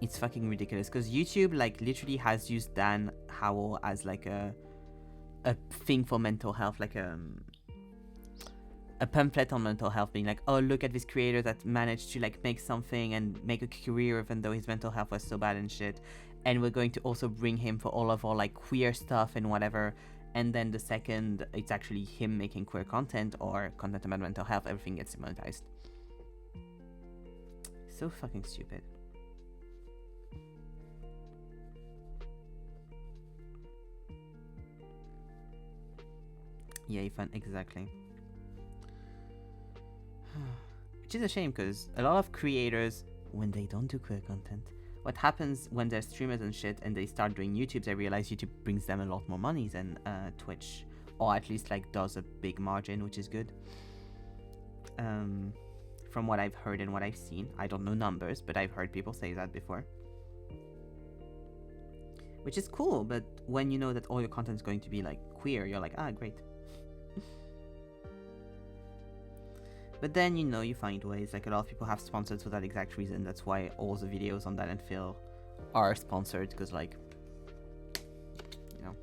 it's fucking ridiculous, because YouTube like literally has used Dan Howell as like a thing for mental health, like a pamphlet on mental health, being like, oh, look at this creator that managed to like make something and make a career even though his mental health was so bad and shit, and we're going to also bring him for all of our like queer stuff and whatever. And then the second it's actually him making queer content or content about mental health, everything gets demonetized. So fucking stupid. Yeah, Ethan, exactly. Which is a shame, because a lot of creators, when they don't do queer content, what happens when they're streamers and shit and they start doing YouTube, they realize YouTube brings them a lot more money than Twitch, or at least like does a big margin, which is good. From what I've heard and what I've seen, I don't know numbers, but I've heard people say that before. Which is cool, but when you know that all your content is going to be like queer, you're like, ah, great. But then, you know, you find ways, like a lot of people have sponsors for that exact reason. That's why all the videos on Dan and Phil are sponsored, because like, you know.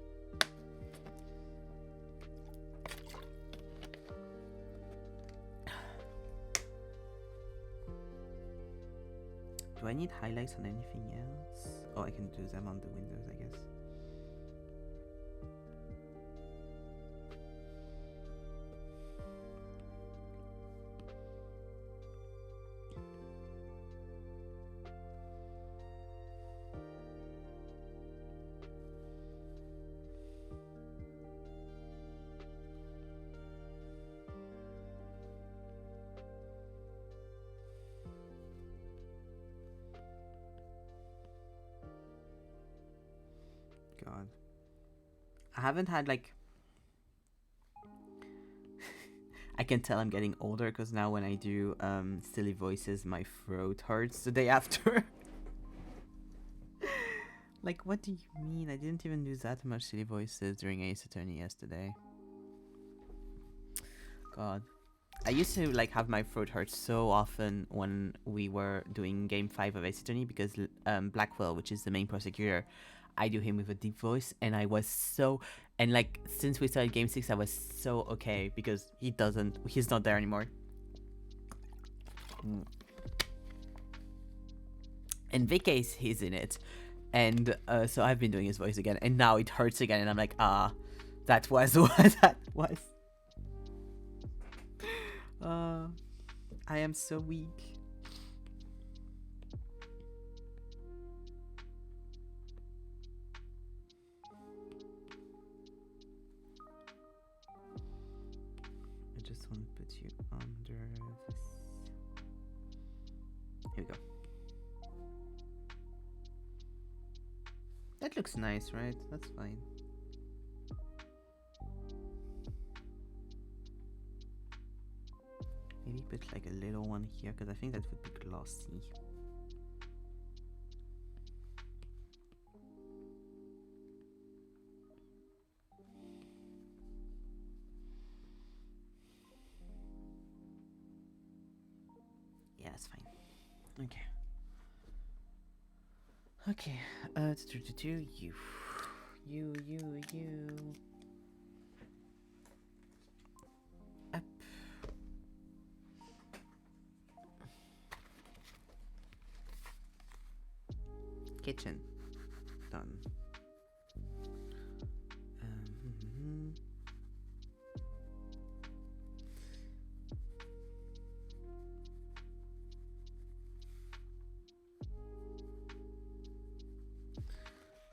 Do I need highlights on anything else? Oh, I can do them on the windows, I guess. God. I haven't had like... I can tell I'm getting older because now when I do silly voices, my throat hurts the day after. Like, what do you mean? I didn't even do that much silly voices during Ace Attorney yesterday. God. I used to like have my throat hurt so often when we were doing game 5 of Ace Attorney because Blackwell, which is the main prosecutor, I do him with a deep voice, and I was so... And like, since we started game 6, I was so okay because he's not there anymore. And Vikace, he's in it. And so I've been doing his voice again, and now it hurts again, and I'm like, that was what that was. I am so weak. I just want to put you under this. Here we go. That looks nice, right? That's fine. Maybe put like a little one here, because I think that would be glossy. Yeah, it's fine. Okay. Okay. You. Up. Kitchen. Done.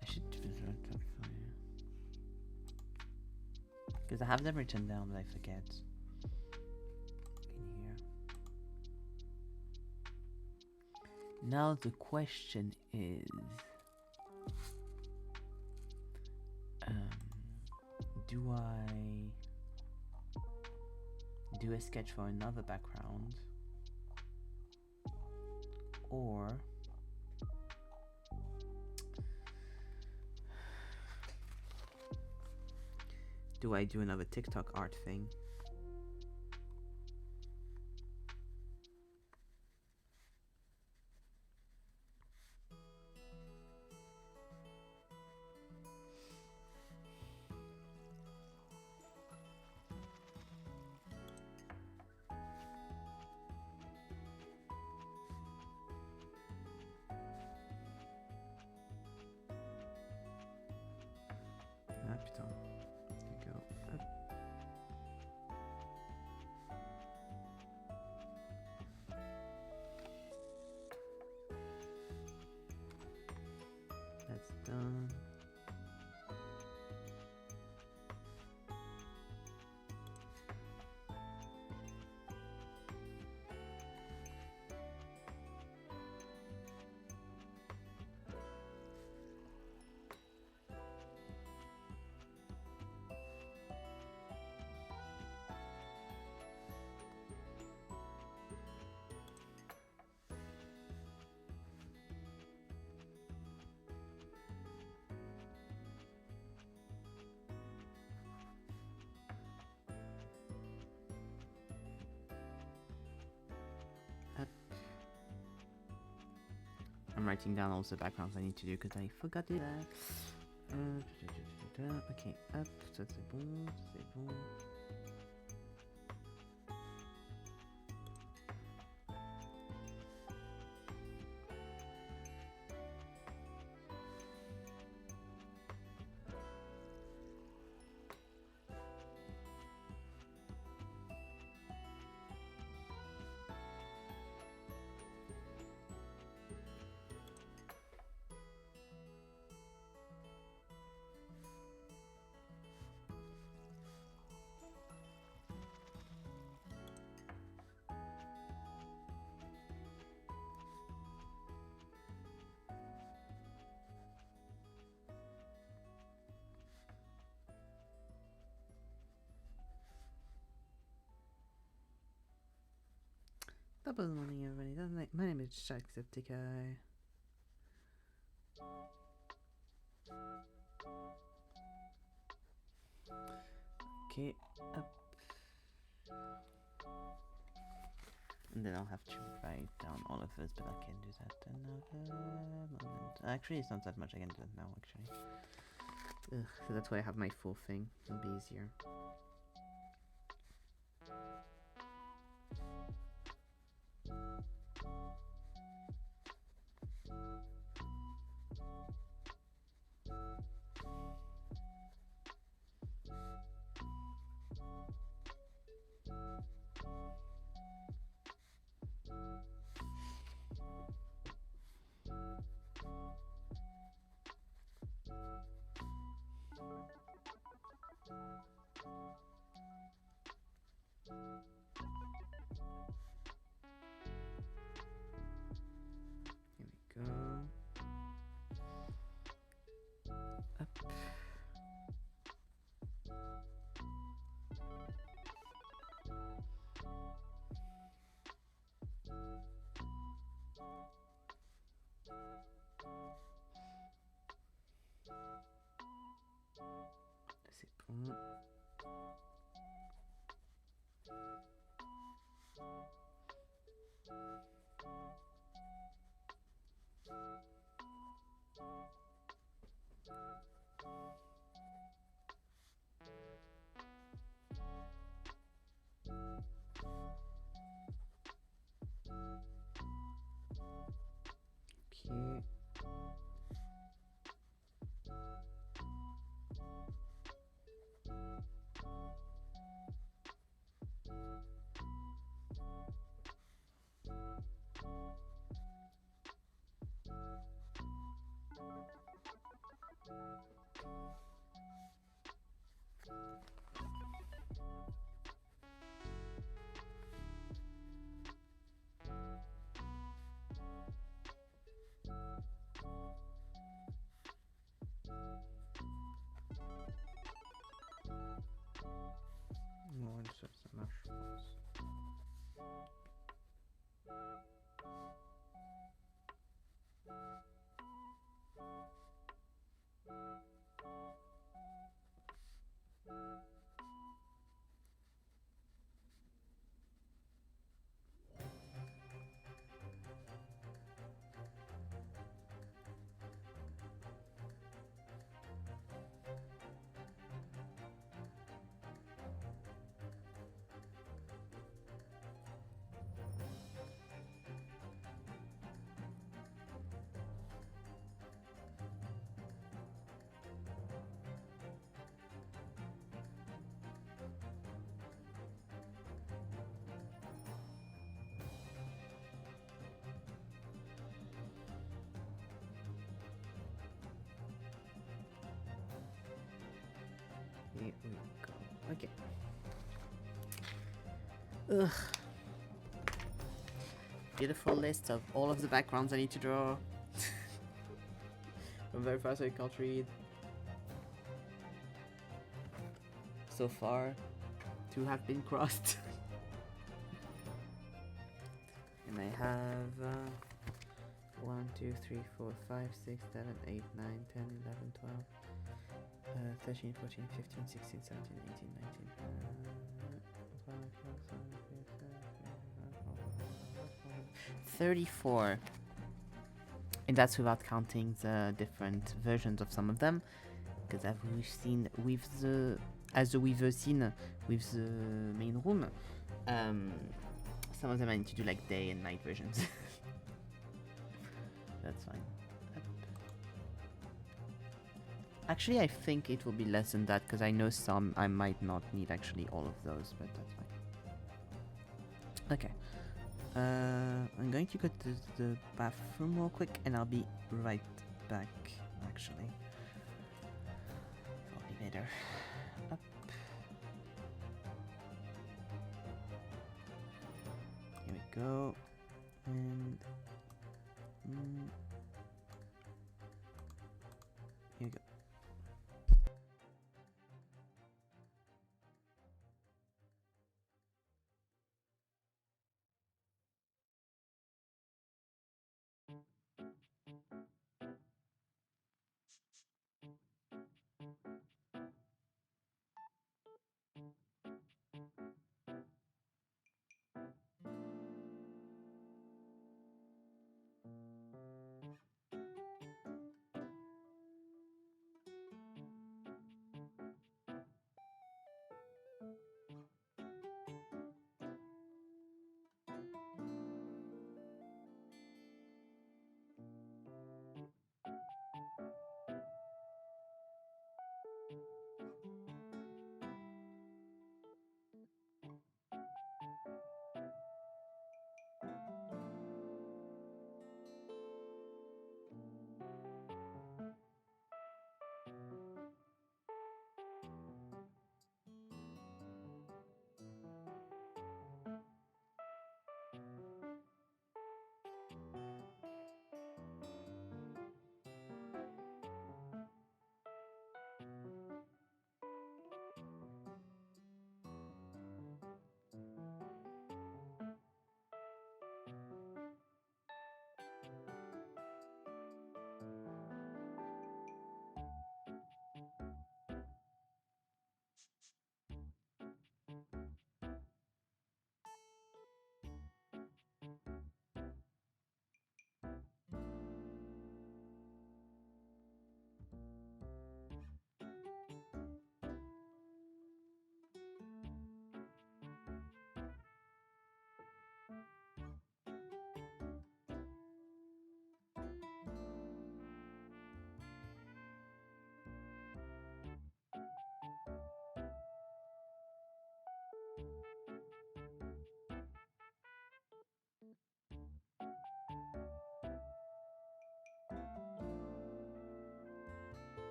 I should do that for you. Because I have them written down, but I forget. In here. Now the question is, do I do a sketch for another background, or do I do another TikTok art thing? Ah putain. There you go. Hop. That's done. I'm writing down also the backgrounds I need to do because I forgot it. Ok, hop, ça c'est bon, c'est bon. Top of the morning, everybody. My name is Jacksepticeye. Okay, up. And then I'll have to write down all of this, but I can do that another moment. Actually, it's not that much. I can do that now, actually. Ugh, so that's why I have my full thing. It'll be easier. Here we go. Up. C'est bon. Okay. Non, ça marche, je pense. Here we go. Okay. Ugh. Beautiful list of all of the backgrounds I need to draw. I'm very fast, so I can't read. So far, 2 have been crossed. And I have 1, 2, 3, 4, 5, 6, 7, 8, 9, 10, 11, 12, 13, 14, 15, 16, 17, 18, 19, 34. And that's without counting the different versions of some of them. Because as we've seen with the main room, some of them I need to do like day and night versions. That's fine. Actually, I think it will be less than that because I know some I might not need actually all of those, but that's fine. Okay. I'm going to go to the bathroom real quick and I'll be right back, actually. It'll be better. Up. Here we go. And... here we go.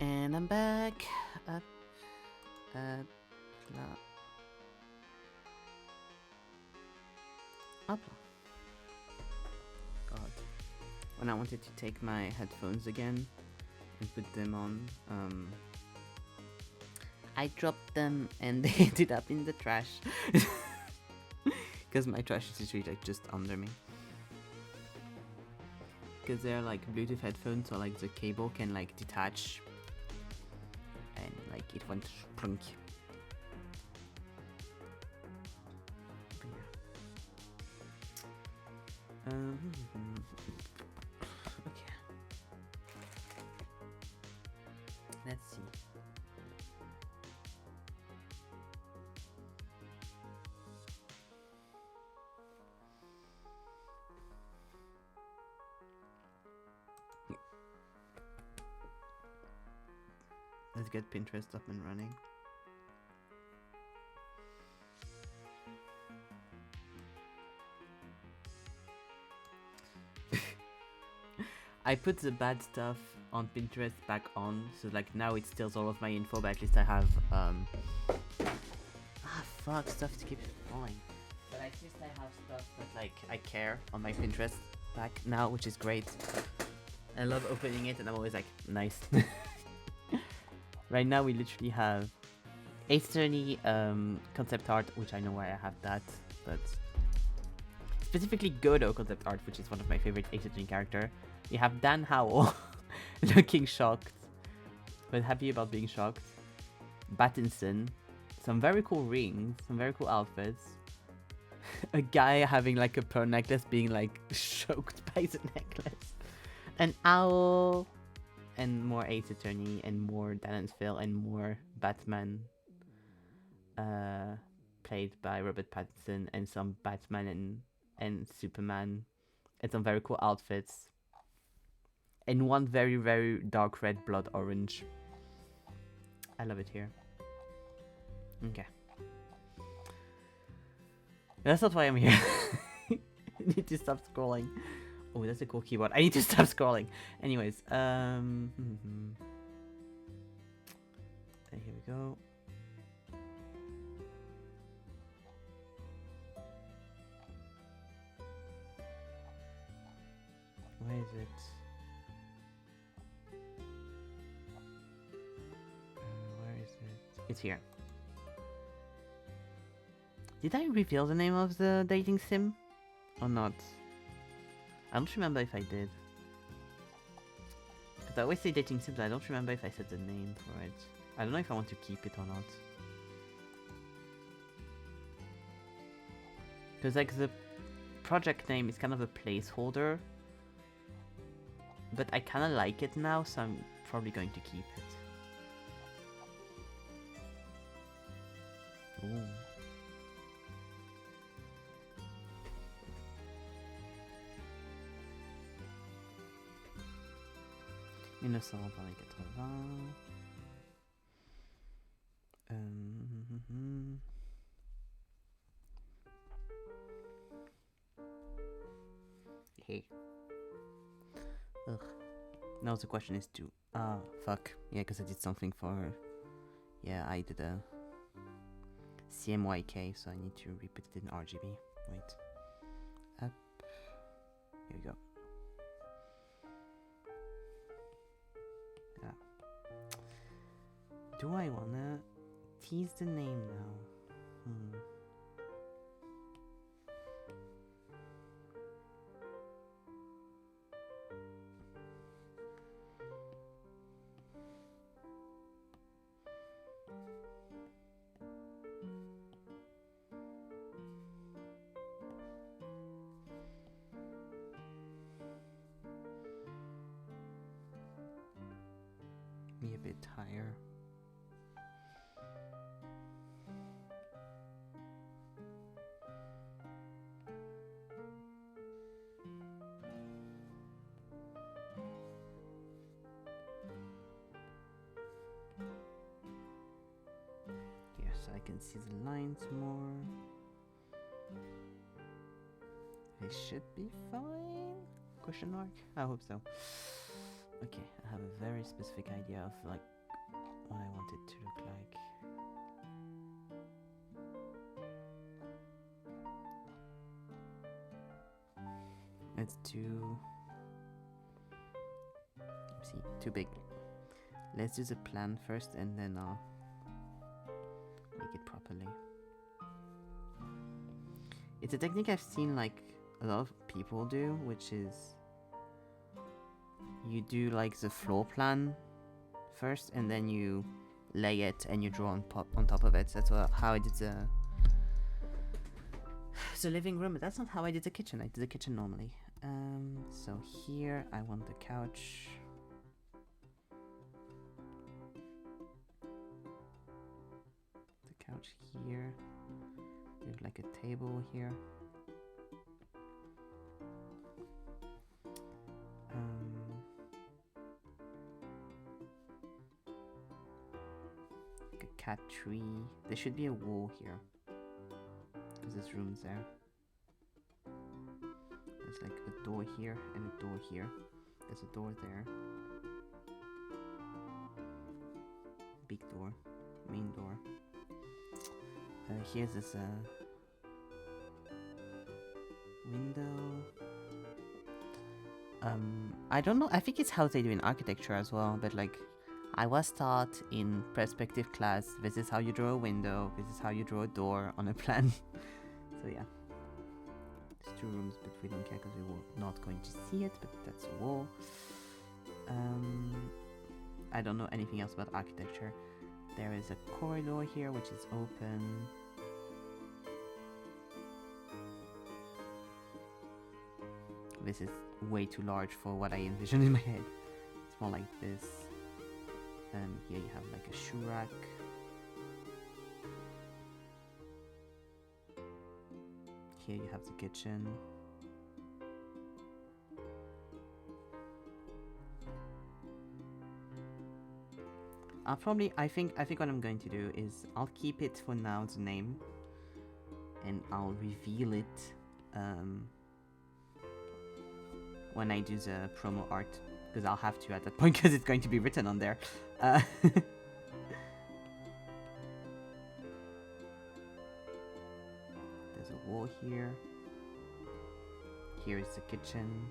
And I'm back. Up, up, up. God. When I wanted to take my headphones again and put them on, I dropped them and they ended up in the trash. Because my trash is literally like just under me. Because they're like Bluetooth headphones, so like the cable can like detach. And like it went splunk. Okay. Let's see. Let's get Pinterest up and running. I put the bad stuff on Pinterest back on, so like now it steals all of my info, but at least I have stuff to keep going. But at least I have stuff that like I care on my Pinterest back now, which is great. I love opening it and I'm always like, nice. Right now we literally have Ace Attorney concept art, which I know why I have that, but specifically Godo concept art, which is one of my favorite Ace Attorney character. You have Dan Howell looking shocked, but happy about being shocked. Battinson, some very cool rings, some very cool outfits. A guy having like a pearl necklace being like choked by the necklace. An owl, and more Ace Attorney, and more Dan and Phil, and more Batman played by Robert Pattinson, and some Batman and Superman, and some very cool outfits. And one very, very dark red blood orange. I love it here. Okay. That's not why I'm here. I need to stop scrolling. Oh, that's a cool keyboard. I need to stop scrolling. Anyways, here we go. Where is it? Where is it? It's here. Did I reveal the name of the dating sim? Or not? I don't remember if I did. Because I always say dating sim, but I don't remember if I said the name for it. I don't know if I want to keep it or not. Because like the project name is kind of a placeholder. But I kind of like it now, so I'm probably going to keep it. Ooh. Innocent par les 80. Hey. Ugh. Now the question is to... fuck. Yeah, because I did something for... Yeah, I did a... CMYK, so I need to repeat it in RGB. Wait. Up. Here we go. Yeah. Do I wanna tease the name now? Me a bit higher. Yes, I can see the lines more. They should be fine? Question mark? I hope so. Okay, I have a very specific idea of like what I want it to look like. Let's do... see, too big. Let's do the plan first and then I'll make it properly. It's a technique I've seen like a lot of people do, which is you do like the floor plan first and then you lay it and you draw on top of it. That's how I did the living room, but that's not how I did the kitchen. I did the kitchen normally. So here I want the couch. The couch here. We have like a table here. Like a cat tree. There should be a wall here. Because there's rooms there. There's like a door here and a door here. There's a door there. Big door. Main door. Here's this window. I don't know. I think it's how they do in architecture as well. But like, I was taught in perspective class, this is how you draw a window. This is how you draw a door on a plan. So yeah. There's 2 rooms, but we don't care because we were not going to see it. But that's a wall. I don't know anything else about architecture. There is a corridor here which is open. This is way too large for what I envisioned in my head. It's more like this. Here you have like a shoe rack. Here you have the kitchen. I think what I'm going to do is I'll keep it for now, the name, and I'll reveal it when I do the promo art, because I'll have to at that point because it's going to be written on there. There's a wall here. Here is the kitchen.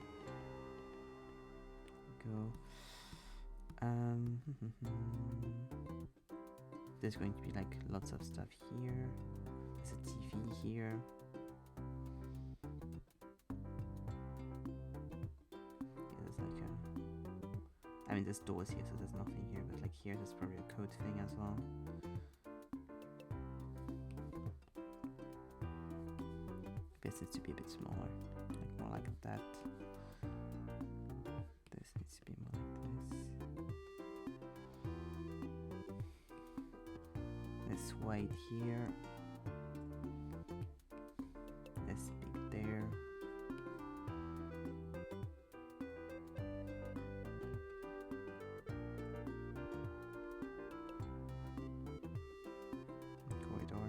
Go. There's going to be like lots of stuff here. There's a TV here. Yeah, there's like a... I mean, there's doors here, so there's nothing here, but like here, there's probably a coat thing as well. This needs to be a bit smaller, like more like that. This needs to be more like this. This white here. This big there. Corridor.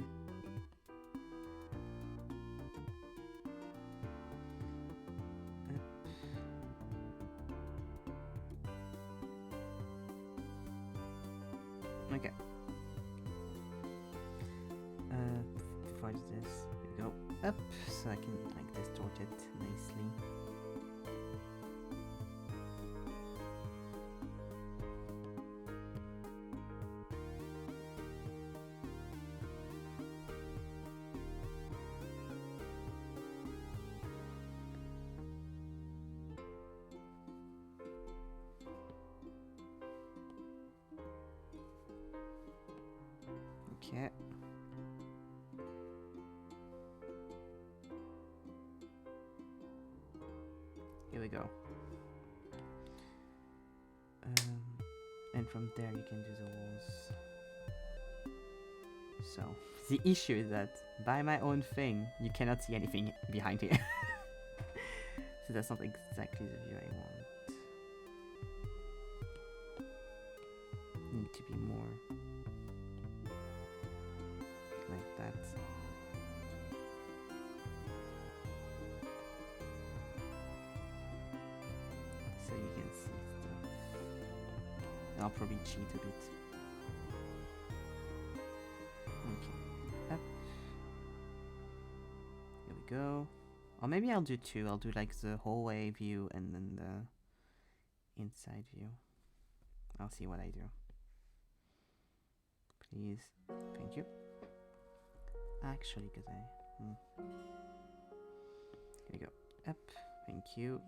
Okay. Before I do this, we go up so I can like distort it nicely. Okay. Here we go. And from there you can do the walls. So, the issue is that by my own thing, you cannot see anything behind here. So that's not exactly the view I want. Need to be more like that. So you can see stuff. And I'll probably cheat a bit. maybe I'll do two. I'll do like the hallway view and then the inside view. I'll see what I do. Please. Thank you. Actually, because I... Here we go. Up. Thank you.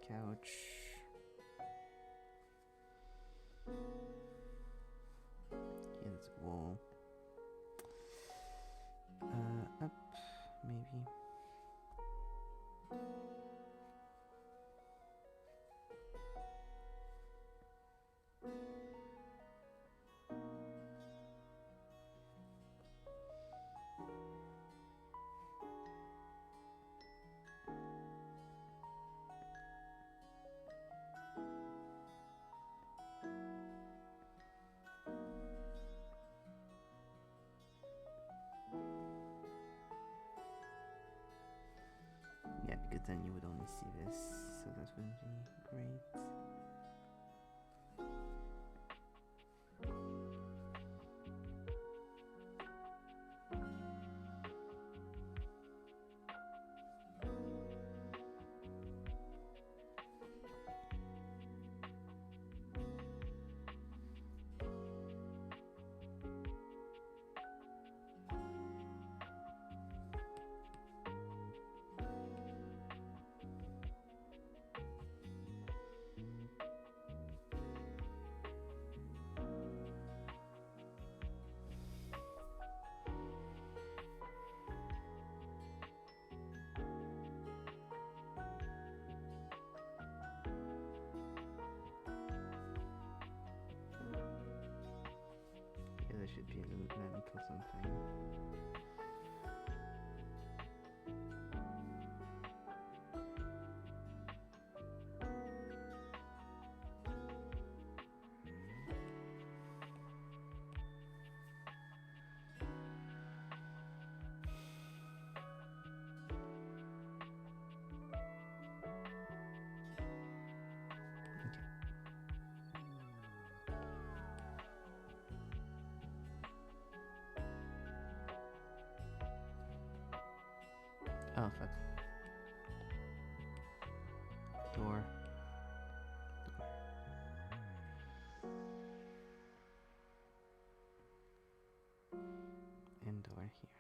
Couch. Here's the wall. Up, maybe. Yeah, because then you would only see this, so that wouldn't be great. There should be a little vent or something. Oh, fuck. Door. And door here.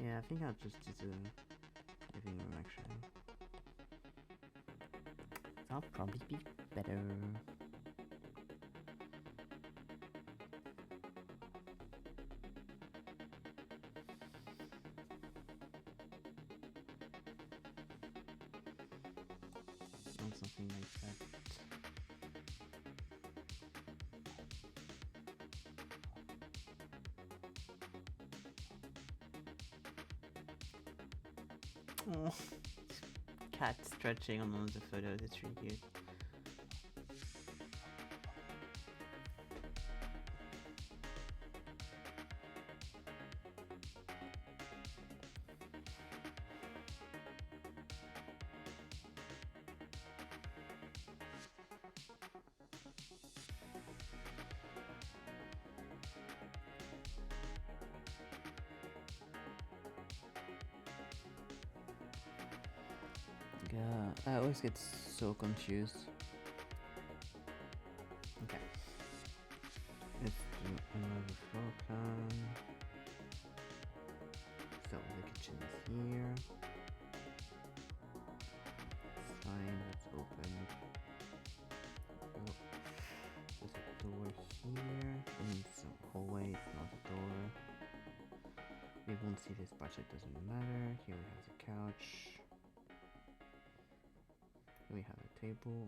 Yeah, I think I'll just do the living room actually. That'll probably be better. Or something like that. Oh, cat stretching on one of the photos. It's really cute. Yeah, I always get so confused. Okay. Let's do another floor plan. So the kitchen is here. It's fine, let's open. Oh, there's a door here. I mean, it's a hallway, it's not a door. We won't see this part, so it doesn't matter. Here we have the couch. We have a table.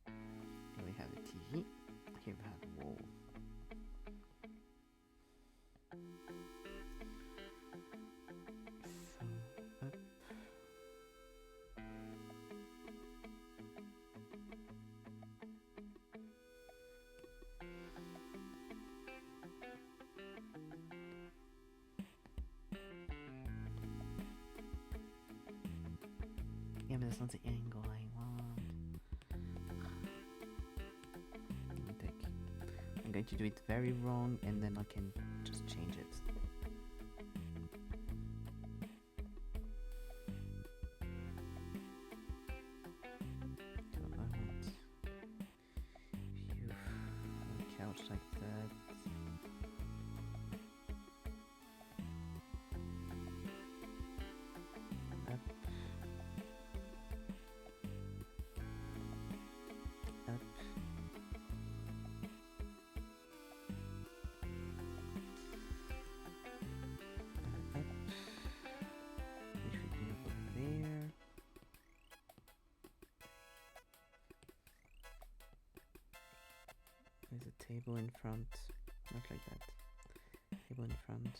Here we have a TV. Here we have a wall. So up. Yeah, but that's not the angle I want. I'm going to do it very wrong and then I can just change it. So I want a couch like that. Up. Up. Up. It should be over there. There's a table in front. Not like that. Table in front.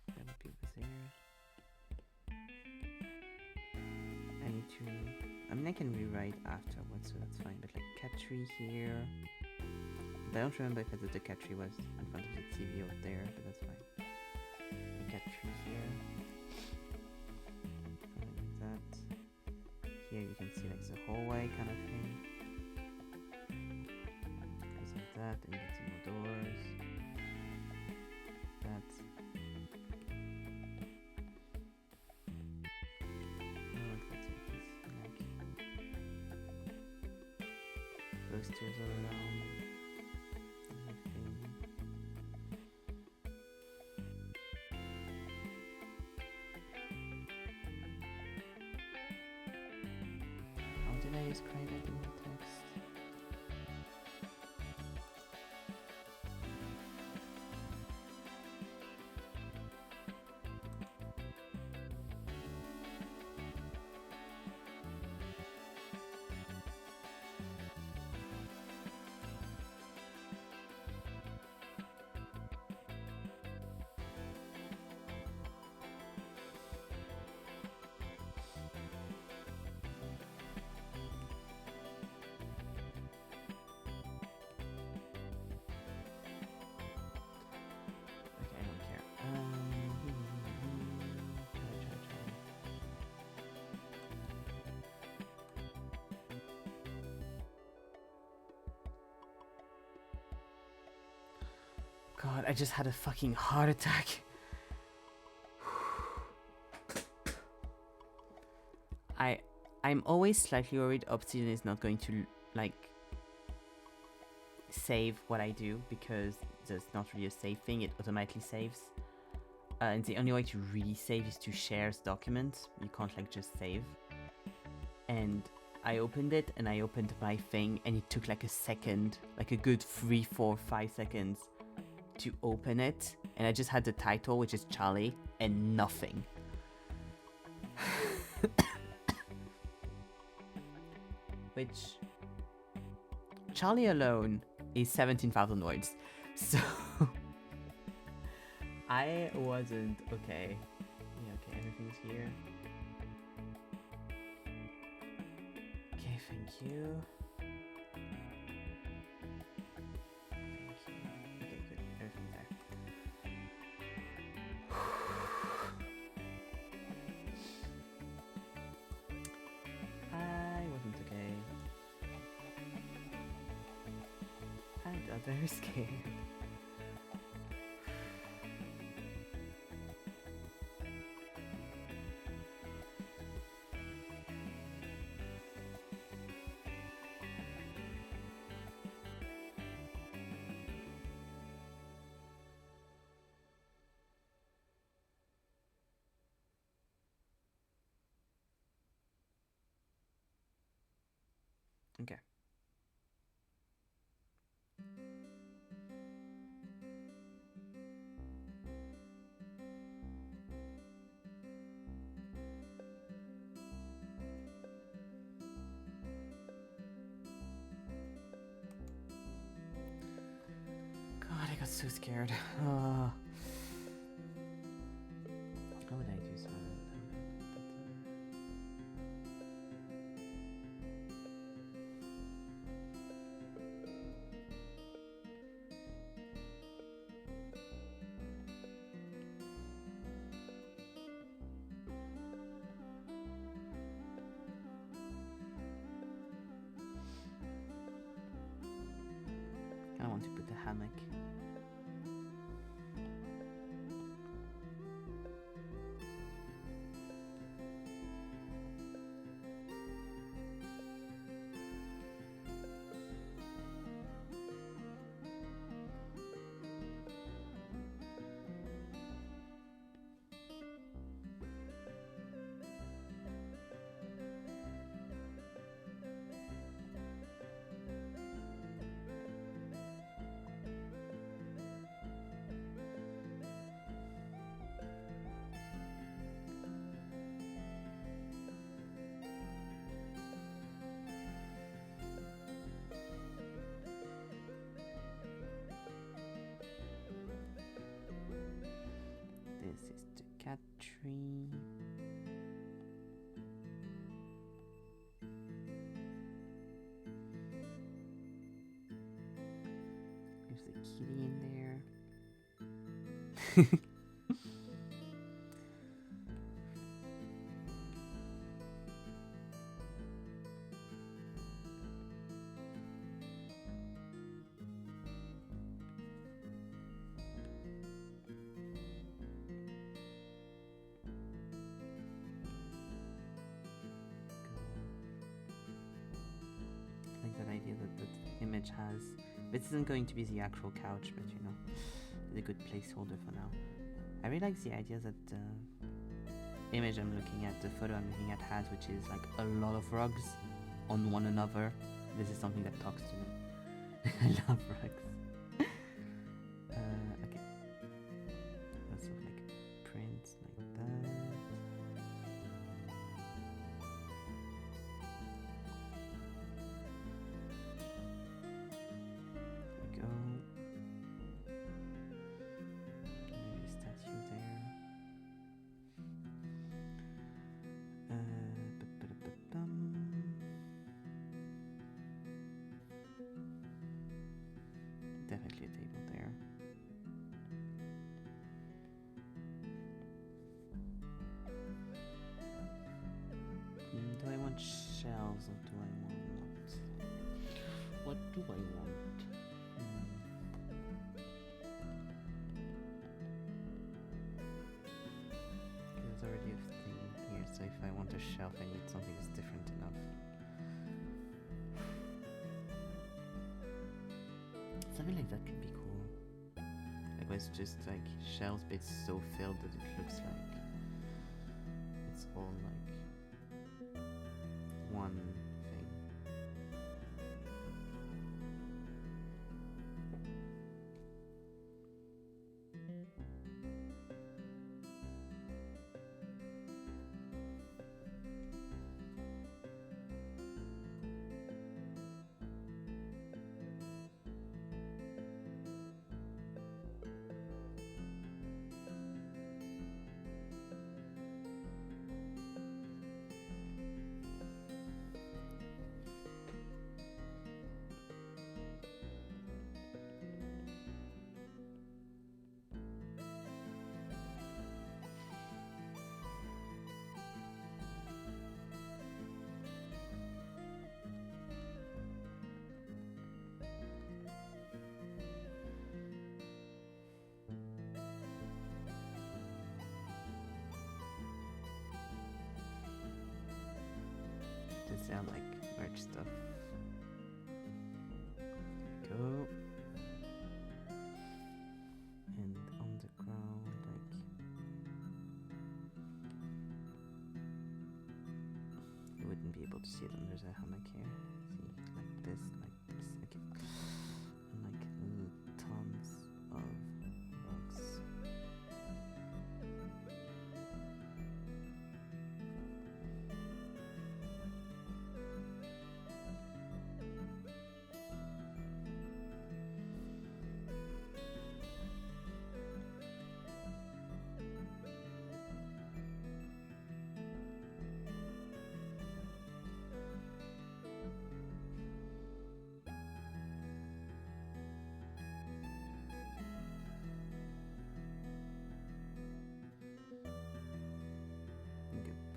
That would be over there. I need to. I mean, I can rewrite afterwards, so that's fine. But like cat tree here. But I don't remember if the cat tree was in front of the TV or there, but that's fine. Cat tree here. Something like that. Here you can see like the hallway kind of thing. Goes like that, and you get some more doors. That. Posters all around. Everything. How did I describe that in the text? God, I just had a fucking heart attack. I'm always slightly worried Obsidian is not going to like save what I do because there's not really a save thing, it automatically saves. And the only way to really save is to share documents. You can't like just save. And I opened it and I opened my thing and it took like a second, like a good 3, 4, 5 seconds to open it. And I just had the title, which is Charlie, and nothing. which Charlie alone is 17,000 words. So I wasn't okay. Yeah, okay, everything's here. Okay, thank you. Okay, good. Everything's there. I wasn't okay. I got very scared. Okay. God, I got so scared. How would I do something? I want to put the hammock. This is the cat tree. There's the kitty in there. Like that idea that the image has. This isn't going to be the actual couch, but you know, it's a good placeholder for now. I really like the idea that the image I'm looking at, the photo I'm looking at has, which is like a lot of rugs on one another. This is something that talks to me. I love rugs. Okay. Lots of like prints like that. There we go. Maybe a statue there. Ba-ba-da-ba-bum. Definitely a table there. Do I want shells or do I want what do I want? There's already a thing here, so if I want a shelf I need something that's different enough. Something like that could be cool. Like where it's just like shelves but it's so filled that it looks like it's all like one thing. sound like merch stuff. Go. And on the ground, like you wouldn't be able to see it when there's a hammock here. See, like this, okay. And like tons of rugs.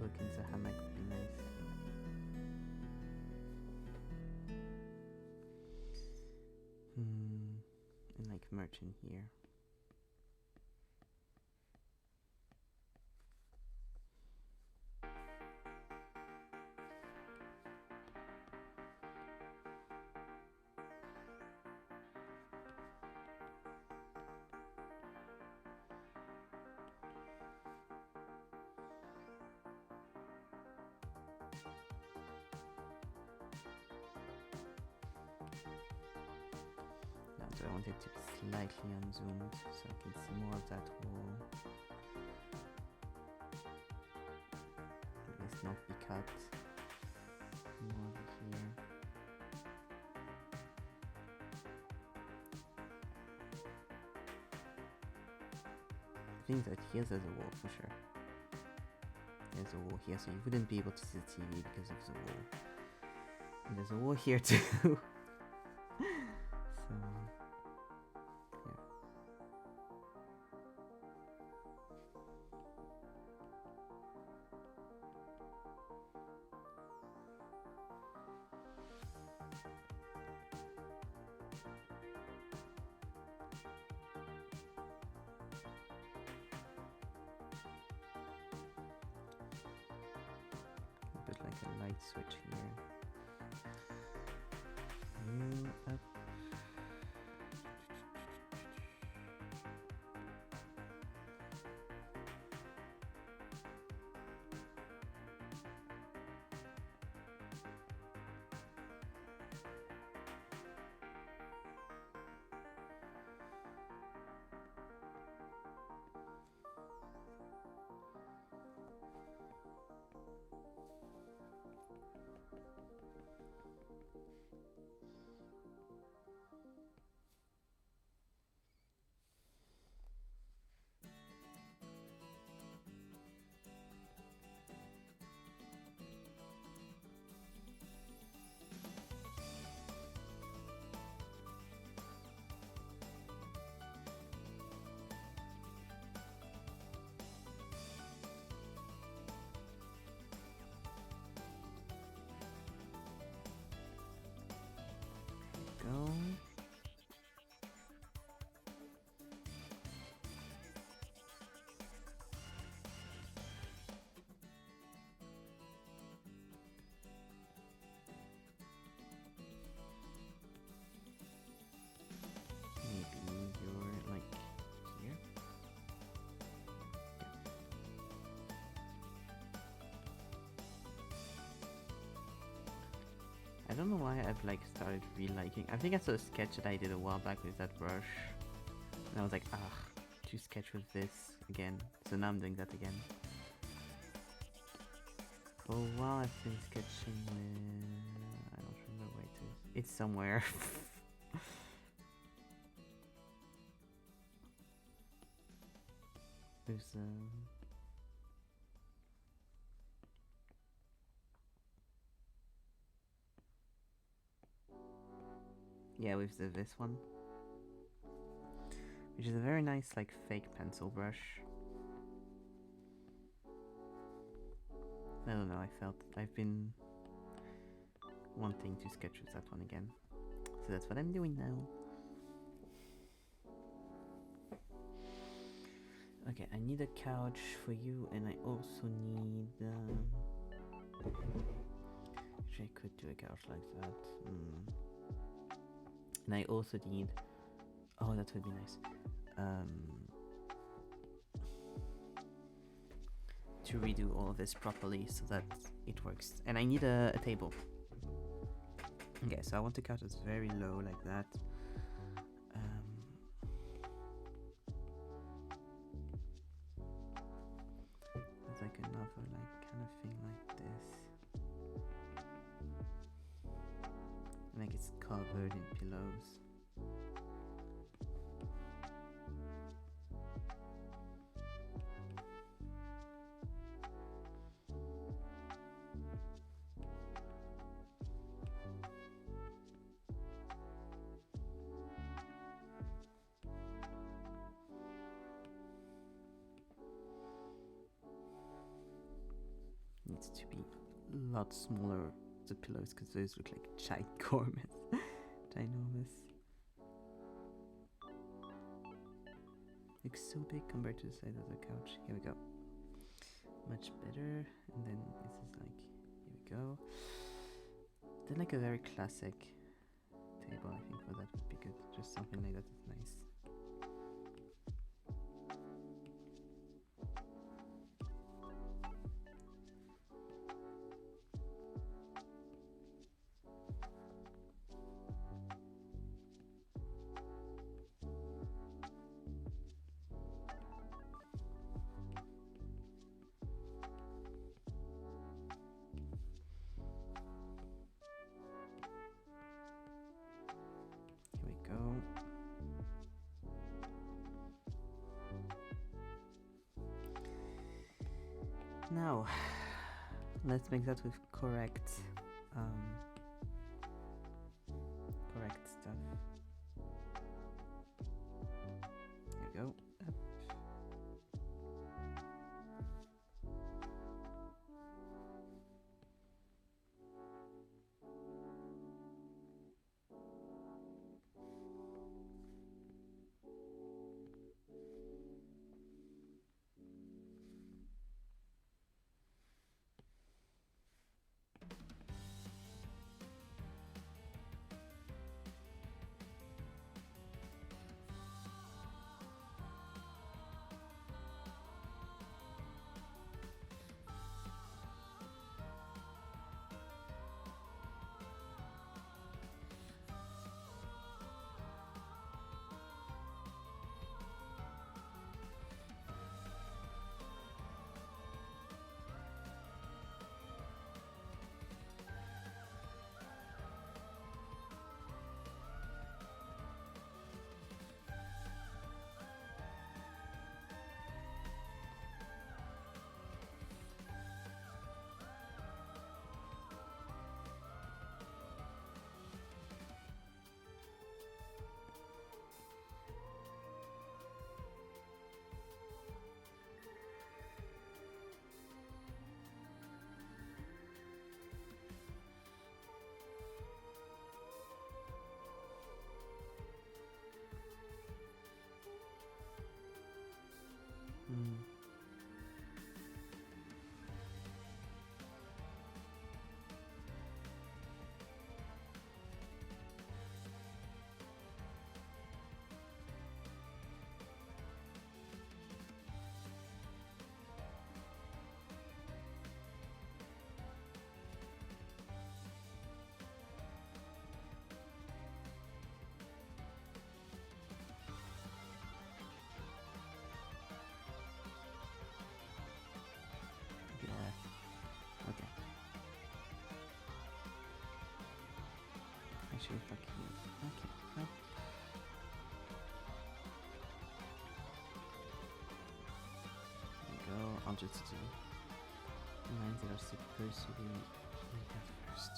Book into a hammock would be nice. And like merch in here. So I want it to be slightly unzoomed so I can see more of that wall. This not be cut. More over here. I think that here's a wall for sure. There's a wall here, so you wouldn't be able to see the TV because of the wall. And there's a wall here too. So put like a light switch here. You up. Go. Maybe you're like here. I don't know why I've like started reliking. I think I saw a sketch that I did a while back with that brush, and I was like, to sketch with this again. So now I'm doing that again. For a while I've been sketching with, I don't remember where it is. It's somewhere. There's yeah, with this one, which is a very nice like fake pencil brush. I don't know, I've been wanting to sketch with that one again, so that's what I'm doing now. Okay, I need a couch for you, and I also need Actually, I could do a couch like that. And I also need... Oh, that would be nice. To redo all of this properly so that it works. And I need a table. Okay, so I want the couch very low like that. There's like another like kind of thing like this. Like it's covered in pillows. Needs to be a lot smaller, the pillows, because those look like ginormous. Looks so big compared to the size of the couch. Here we go. Much better. And then this is like, here we go. Then like a very classic table, I think for that would be good. Just something like that is nice. Now, let's make that with correct stuff. There we go. Up. Actually, fuck you. Okay. There we go. I'll just do lines that are supposed to be like that first.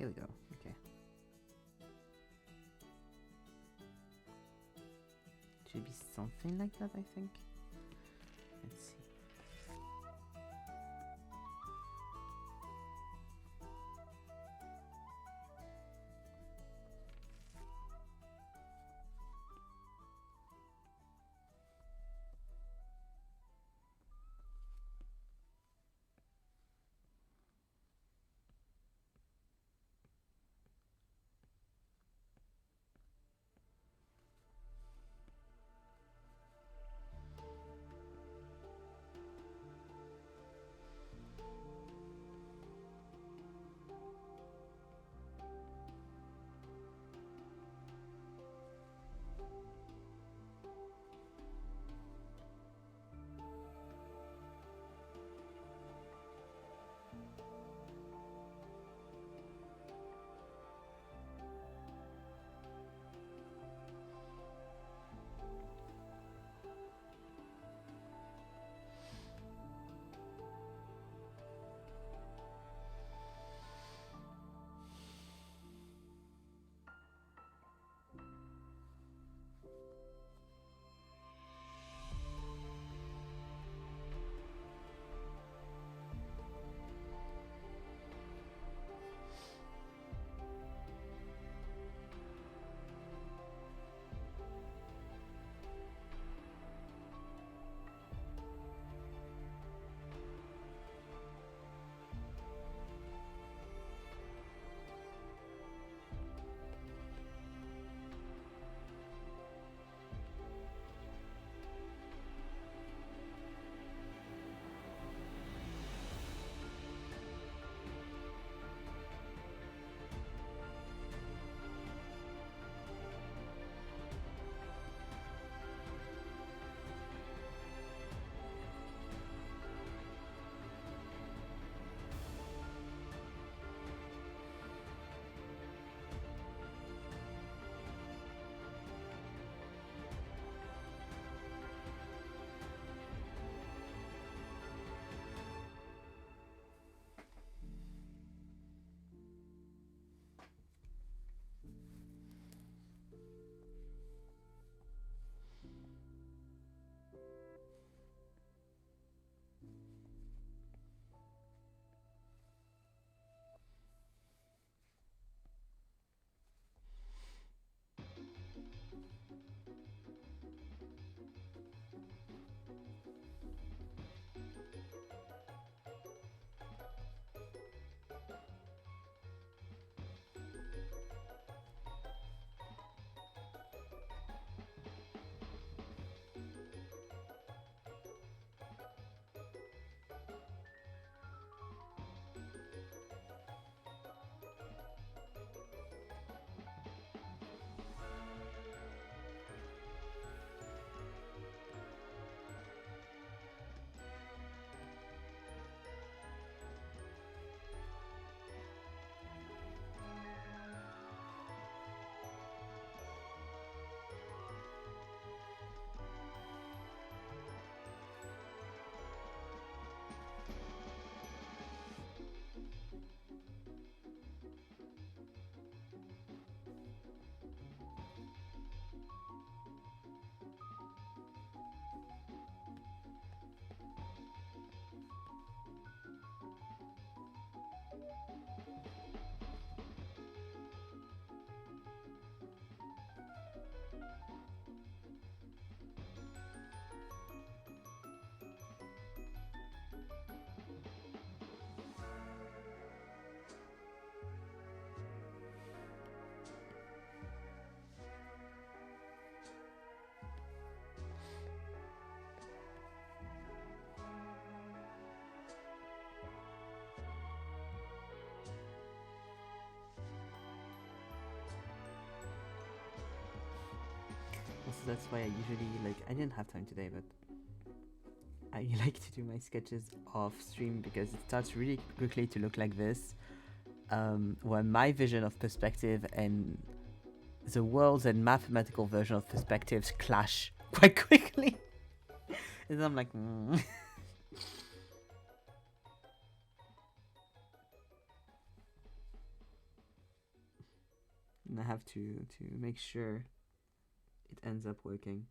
Here we go. Okay. Should be something like that, I think. Let's see. Also, that's why I usually, like, I didn't have time today, but I like to do my sketches off stream because it starts really quickly to look like this, where my vision of perspective and the world's and mathematical version of perspectives clash quite quickly. And I'm like, have to make sure it ends up working.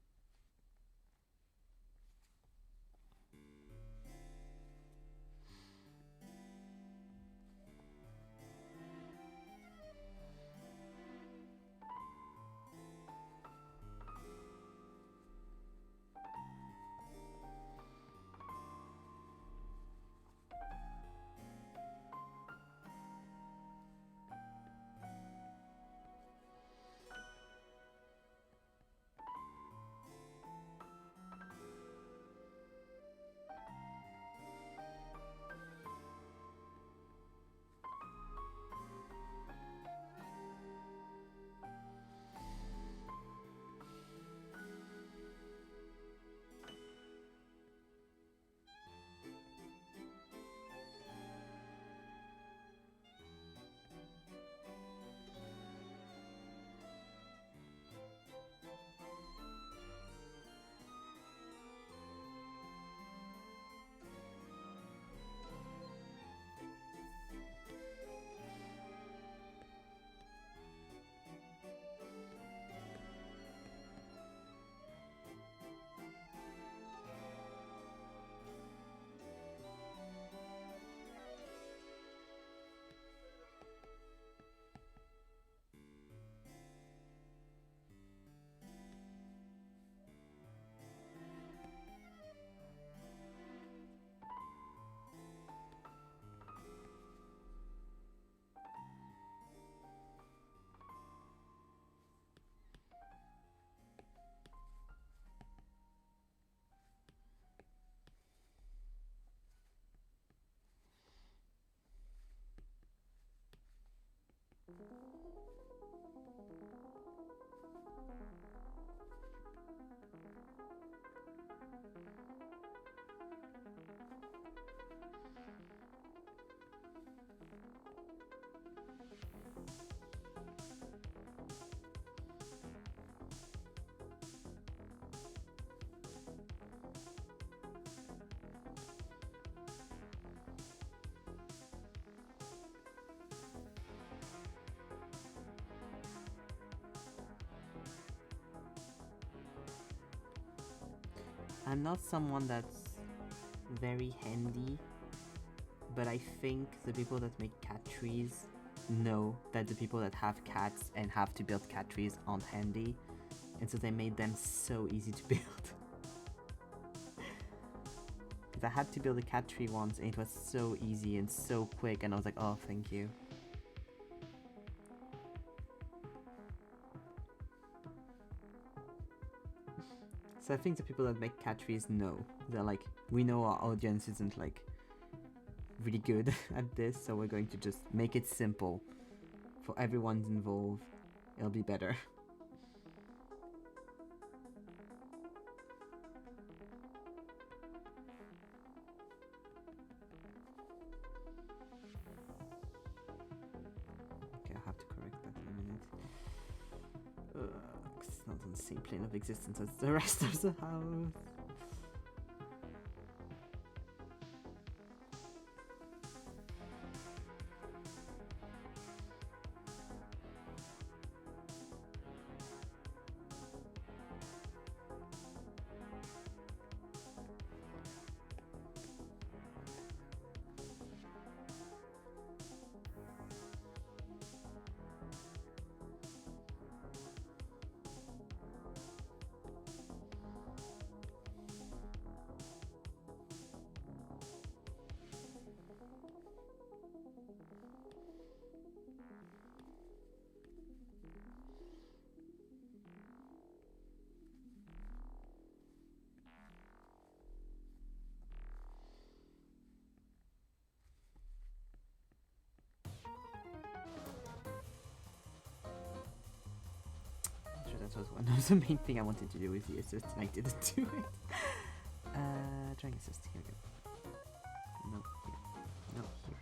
I'm not someone that's very handy, but I think the people that make cat trees know that the people that have cats and have to build cat trees aren't handy, and so they made them so easy to build. Because I had to build a cat tree once and it was so easy and so quick, and I was like, oh, thank you. So I think the people that make cat trees know. They're like, we know our audience isn't like really good at this, so we're going to just make it simple for everyone involved. It'll be better. Okay, I have to correct that in a minute. It's not on the same plane of existence as the rest of the house. That was one of the main thing I wanted to do with the assist, and I didn't do it. Trying assist, here we go. No, here. No, here.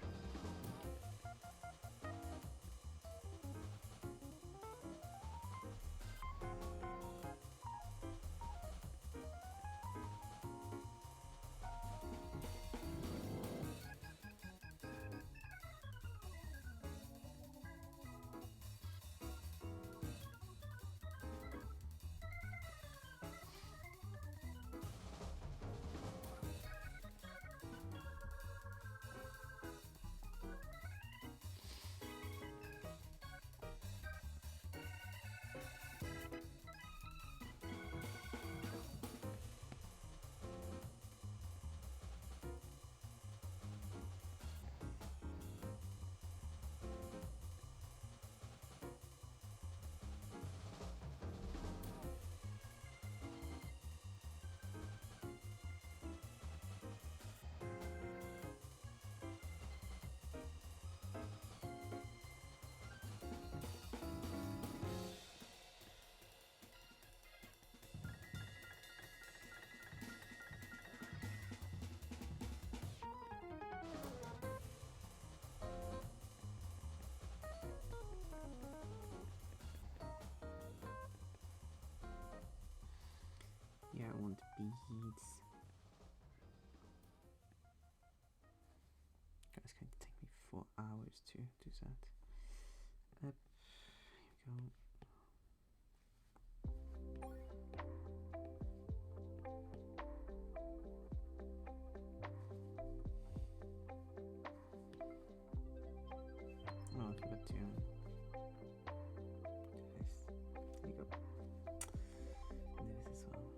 always to do that. Here we go. Oh, I forgot to do this. There you go. And do this as well.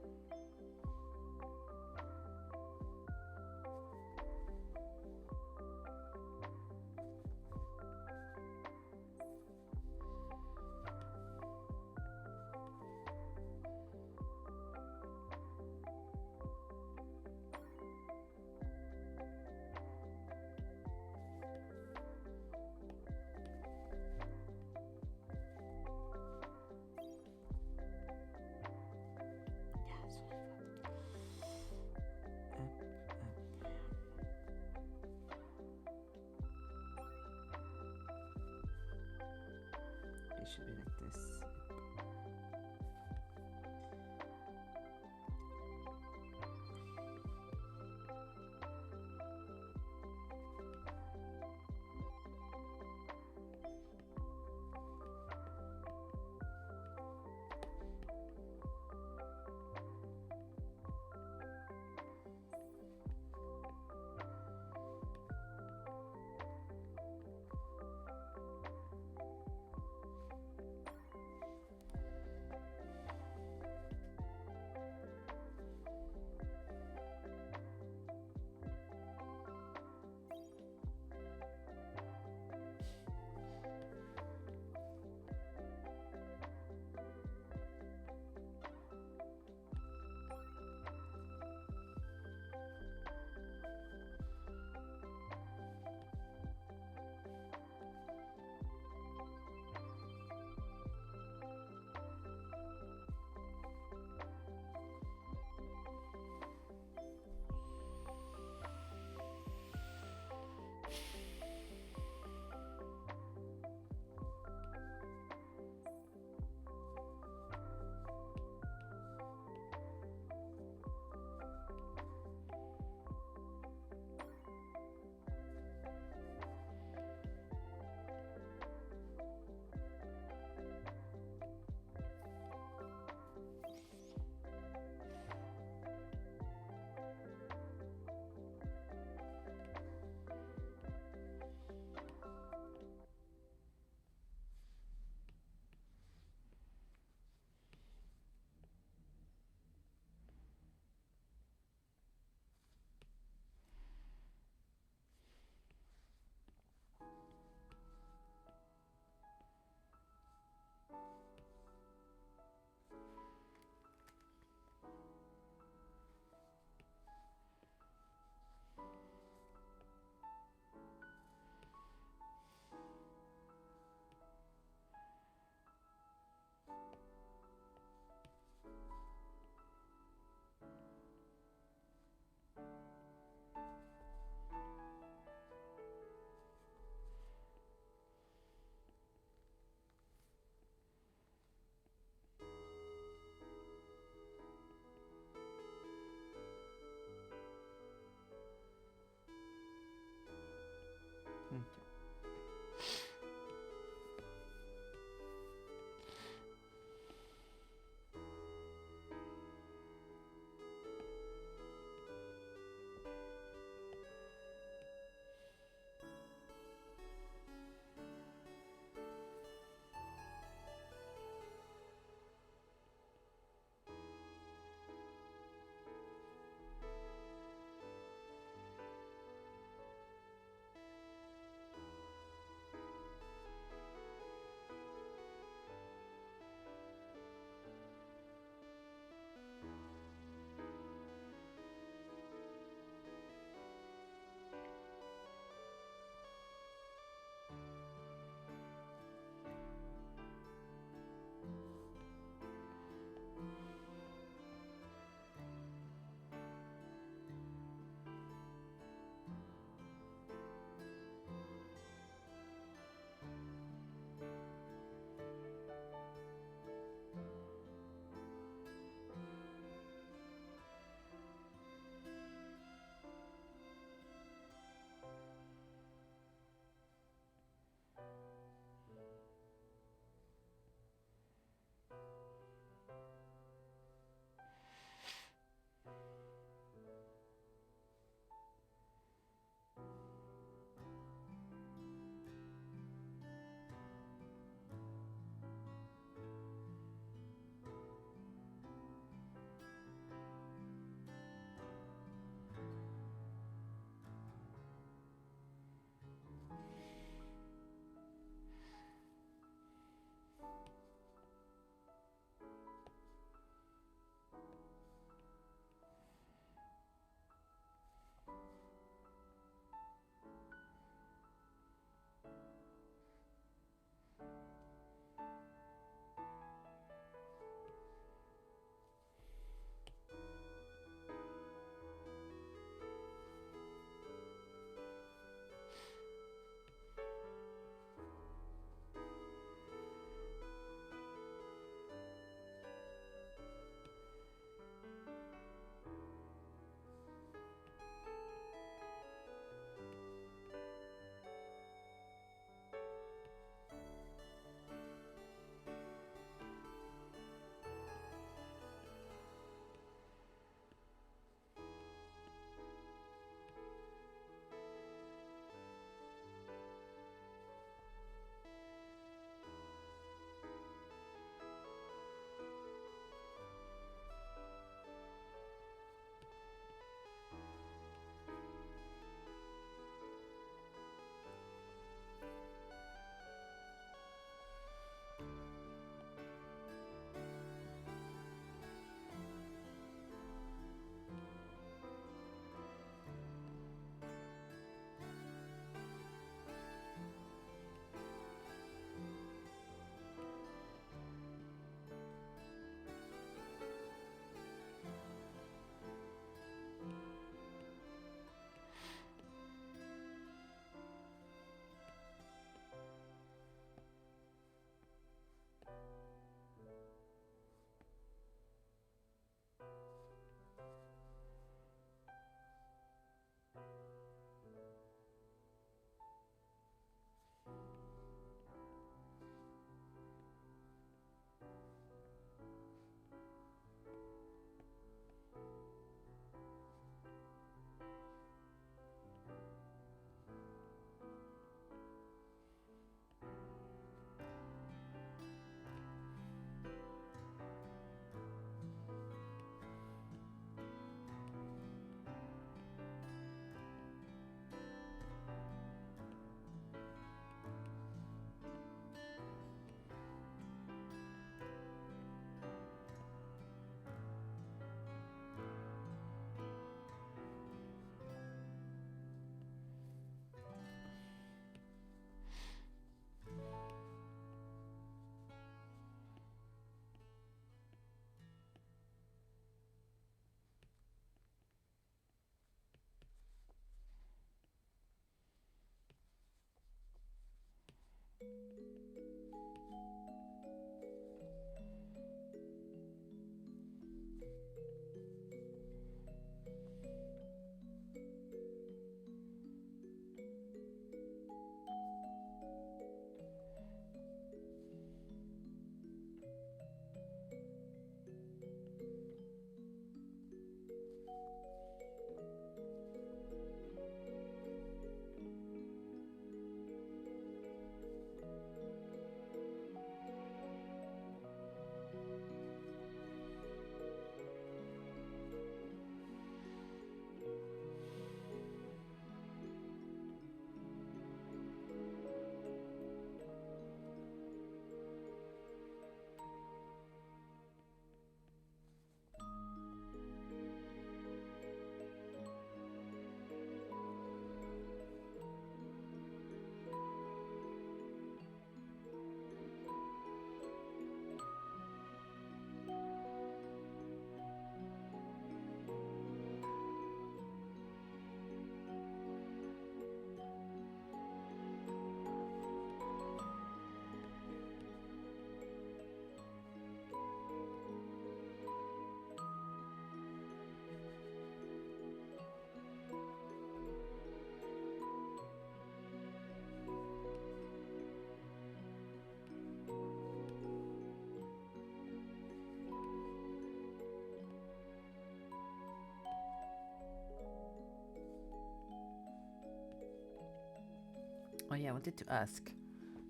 Oh yeah, I wanted to ask,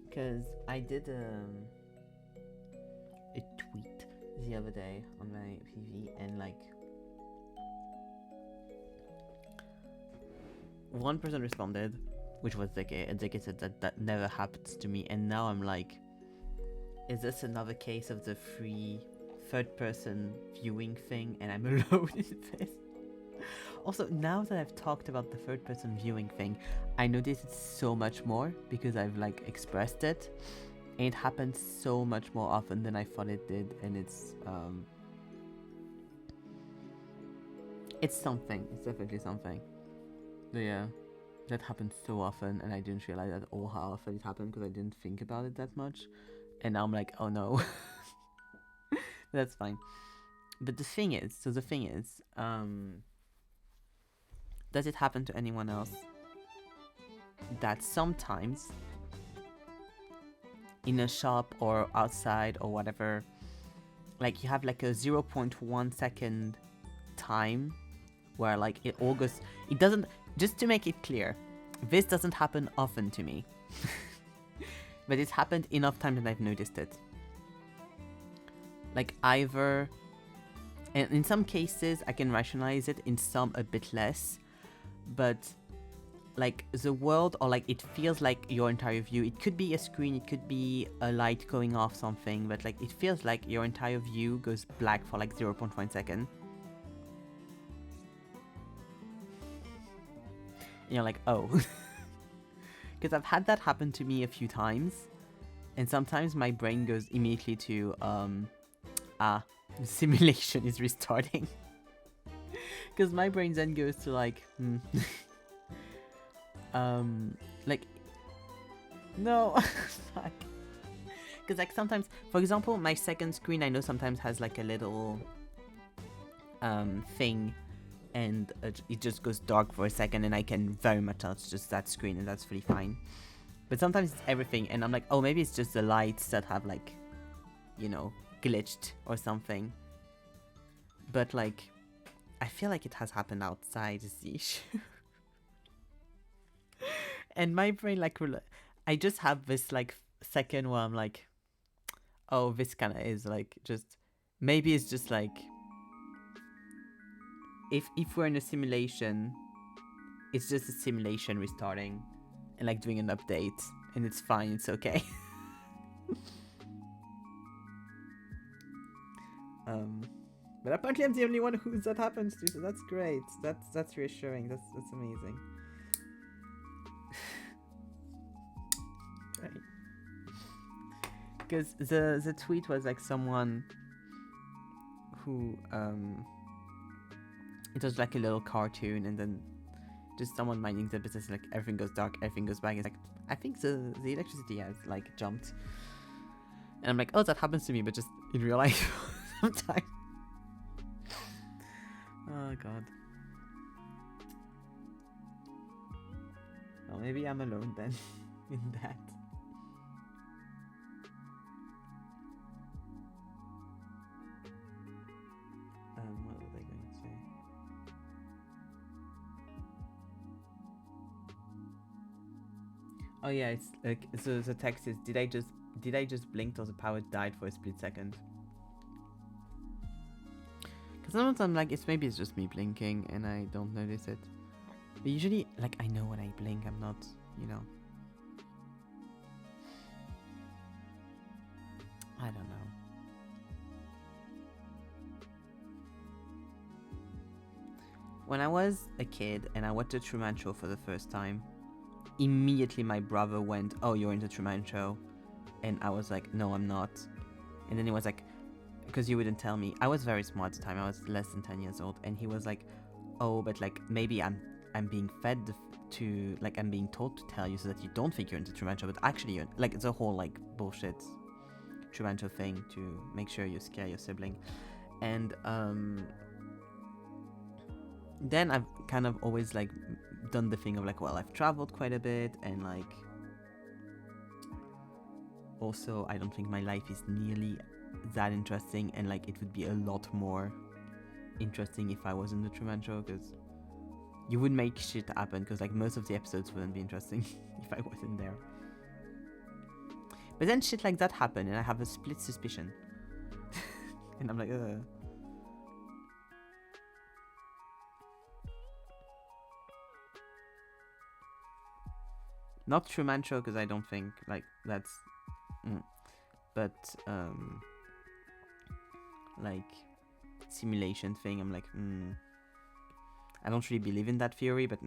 because I did a tweet the other day on my PV, and like one person responded, which was Zeke, and Zeke said that never happens to me, and now I'm like, is this another case of the free third person viewing thing, and I'm alone in this? Also, now that I've talked about the third person viewing thing, I notice it so much more because I've like expressed it, and it happens so much more often than I thought it did, and it's something. It's definitely something. But yeah, that happens so often, and I didn't realize at all how often it happened because I didn't think about it that much, and now I'm like, oh no. That's fine. But the thing is, does it happen to anyone else that sometimes in a shop or outside or whatever, like you have like a 0.1 second time where like it all goes, it doesn't, just to make it clear, this doesn't happen often to me. But it's happened enough times that I've noticed it. Like either, and in some cases I can rationalize it, in some a bit less, but like the world, or like it feels like your entire view, it could be a screen, it could be a light going off something, but like it feels like your entire view goes black for like 0.1 second. And you're like, oh. Because I've had that happen to me a few times, and sometimes my brain goes immediately to the simulation is restarting. Because my brain then goes to like like, no. Fuck. Because like sometimes, for example, my second screen I know sometimes has like a little thing, and it just goes dark for a second, and I can very much touch just that screen, and that's really fine. But sometimes it's everything, and I'm like, oh, maybe it's just the lights that have like, you know, glitched or something. But like, I feel like it has happened outside is the issue. And my brain like, I just have this like second where I'm like, oh, this kind of is like just, maybe it's just like, if we're in a simulation, it's just a simulation restarting and like doing an update, and it's fine, it's okay. But apparently I'm the only one who that happens to, so that's great. That's reassuring. That's amazing. Great. Because the tweet was like someone who it was like a little cartoon, and then just someone minding their business, like everything goes dark, everything goes black. It's like, I think the electricity has like jumped, and I'm like, oh, that happens to me, but just in real life sometimes. Oh god. Well, maybe I'm alone then in that. What was I going to say? Oh yeah, it's like, so the text is, did I just blink till the power died for a split second? Because sometimes I'm like, maybe it's just me blinking and I don't notice it. But usually, like, I know when I blink, I'm not, you know. I don't know. When I was a kid and I watched the Truman Show for the first time, immediately my brother went, oh, you're in the Truman Show. And I was like, no, I'm not. And then he was like, because you wouldn't tell me. I was very smart at the time. I was less than 10 years old. And he was like, oh, but like, maybe I'm being fed to, like, I'm being told to tell you so that you don't think you're into Truman Show, but actually you're, like, it's a whole, like, bullshit Truman Show thing to make sure you scare your sibling. And then I've kind of always, like, done the thing of, like, well, I've traveled quite a bit, and, like, also I don't think my life is nearly that interesting, and, like, it would be a lot more interesting if I was in the Truman Show, because you would make shit happen because like most of the episodes wouldn't be interesting if I wasn't there. But then shit like that happened, and I have a split suspicion. And I'm like, ugh. Not Truman Show, because I don't think like that's. But like simulation thing, I'm like, I don't really believe in that theory, but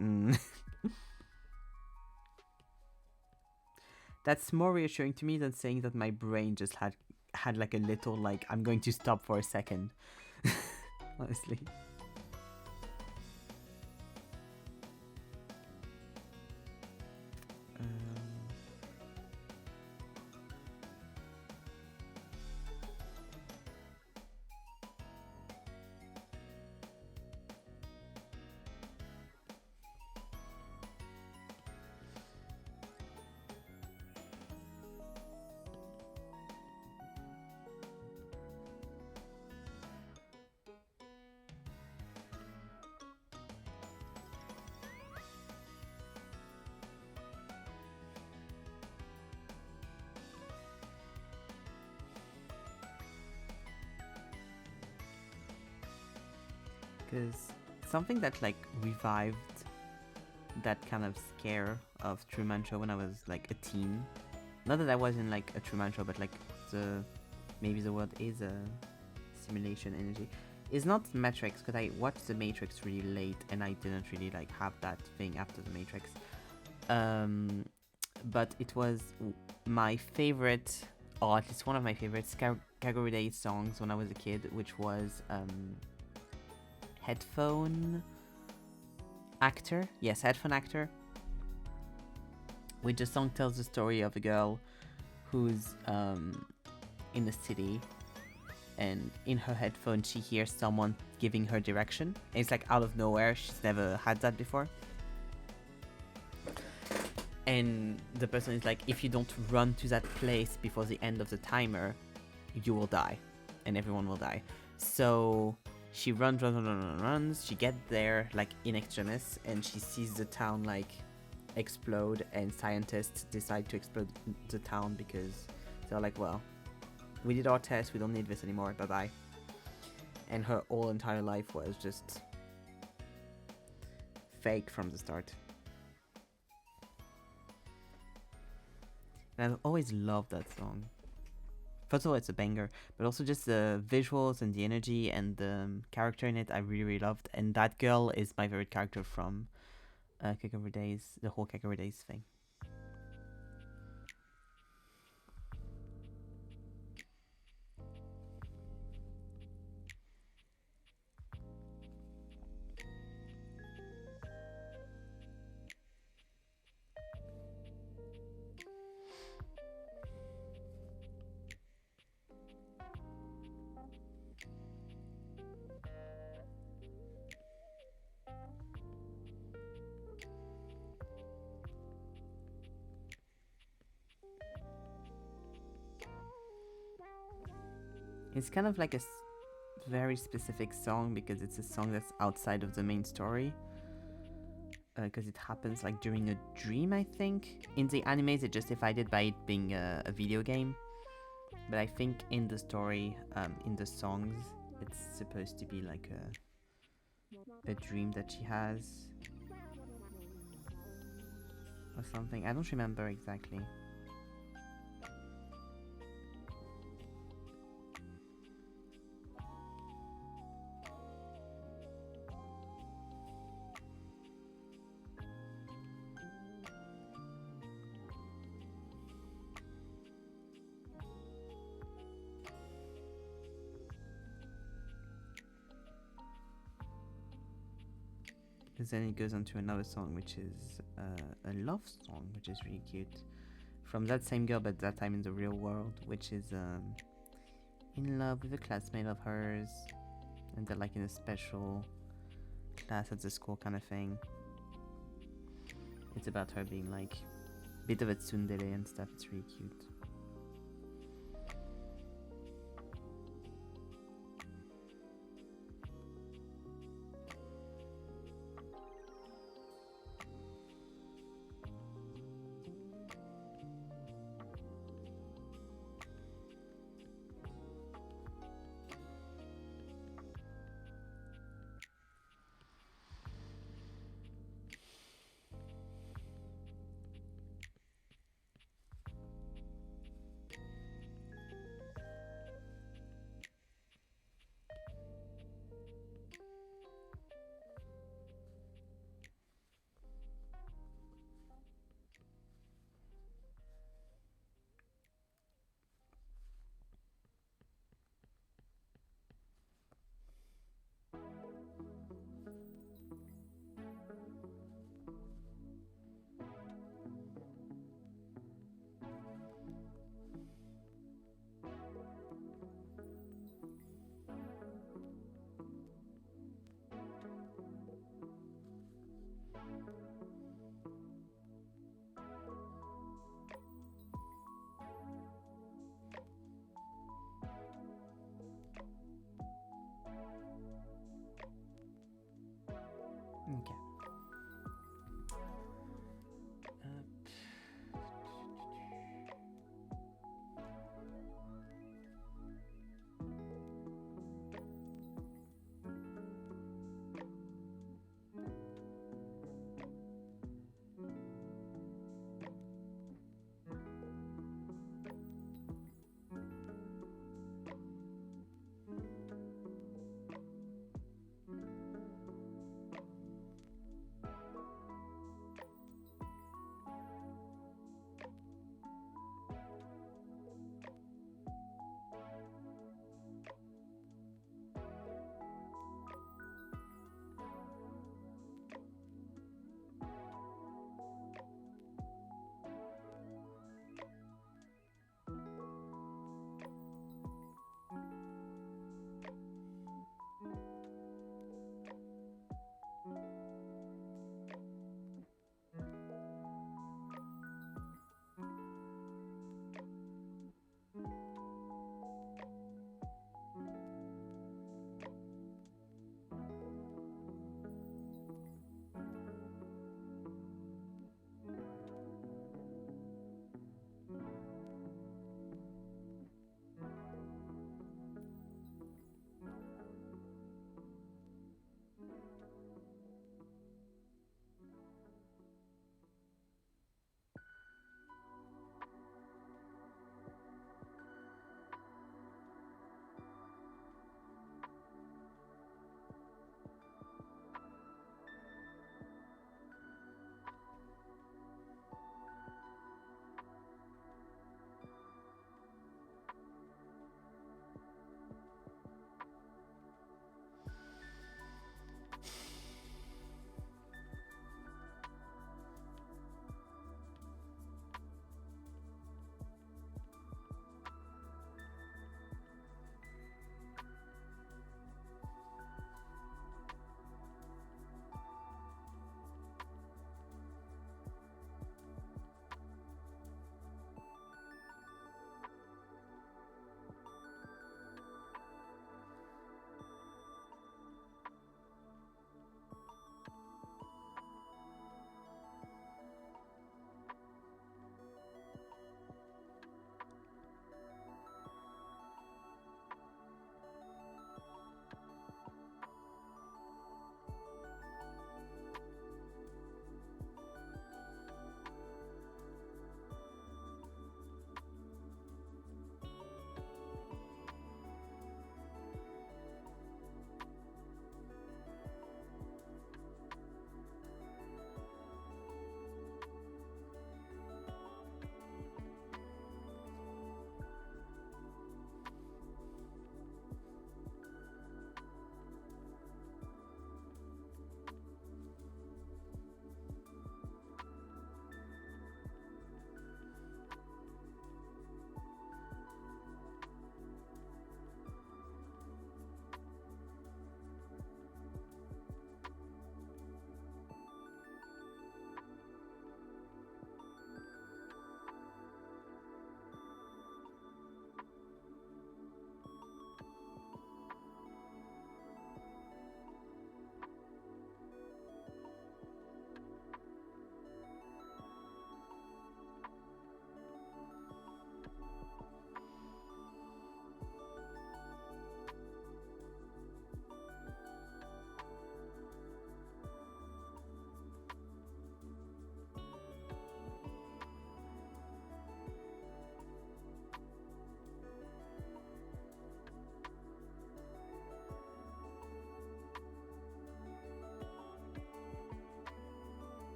that's more reassuring to me than saying that my brain just had like a little like I'm going to stop for a second. Honestly. Because something that like revived that kind of scare of Truman Show when I was like a teen. Not that I was in like a Truman Show, but like maybe the word is a simulation energy. It's not Matrix, because I watched the Matrix really late and I didn't really like have that thing after the Matrix. But it was my favorite, or at least one of my favorite Kagure Day songs when I was a kid, which was Headphone Actor. Yes, Headphone Actor. Which the song tells the story of a girl who's in the city, and in her headphone she hears someone giving her direction. And it's like out of nowhere. She's never had that before. And the person is like, if you don't run to that place before the end of the timer, you will die. And everyone will die. So she runs. She gets there like in extremis, and she sees the town like explode, and scientists decide to explode the town because they're like, well, we did our test, we don't need this anymore, bye bye. And her whole entire life was just fake from the start. And I've always loved that song. First of all, it's a banger, but also just the visuals and the energy and the character in it I really, really loved. And that girl is my favorite character from Kagure Days, the whole Kagure Days thing. It's kind of like a very specific song because it's a song that's outside of the main story. Because it happens like during a dream, I think. In the animes, it justified it by it being a video game. But I think in the story, in the songs, it's supposed to be like a dream that she has. Or something. I don't remember exactly. Because then it goes on to another song, which is a love song, which is really cute. From that same girl, but that time in the real world, which is in love with a classmate of hers. And they're like in a special class at the school kind of thing. It's about her being like a bit of a tsundere and stuff. It's really cute.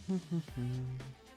Okay.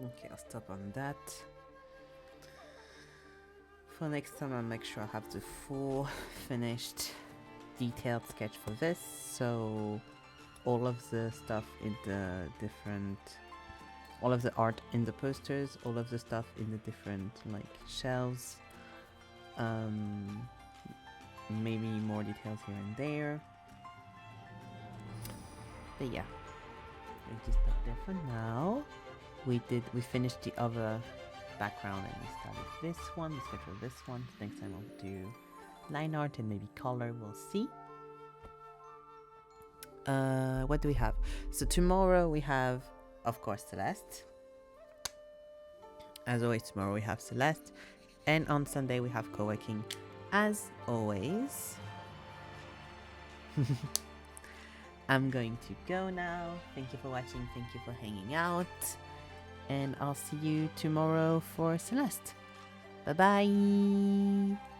Okay, I'll stop on that. For next time, I'll make sure I have the full finished detailed sketch for this, so all of the stuff in the different, all of the art in the posters, all of the stuff in the different like shelves, maybe more details here and there. But yeah, I'll just stop there for now. We finished the other background and we started this one, the sketch of this one. Next time I'll do line art and maybe color, we'll see. What do we have? So tomorrow we have, of course, Celeste. As always, tomorrow we have Celeste. And on Sunday we have co-working, as always. I'm going to go now. Thank you for watching. Thank you for hanging out. And I'll see you tomorrow for Celeste. Bye-bye.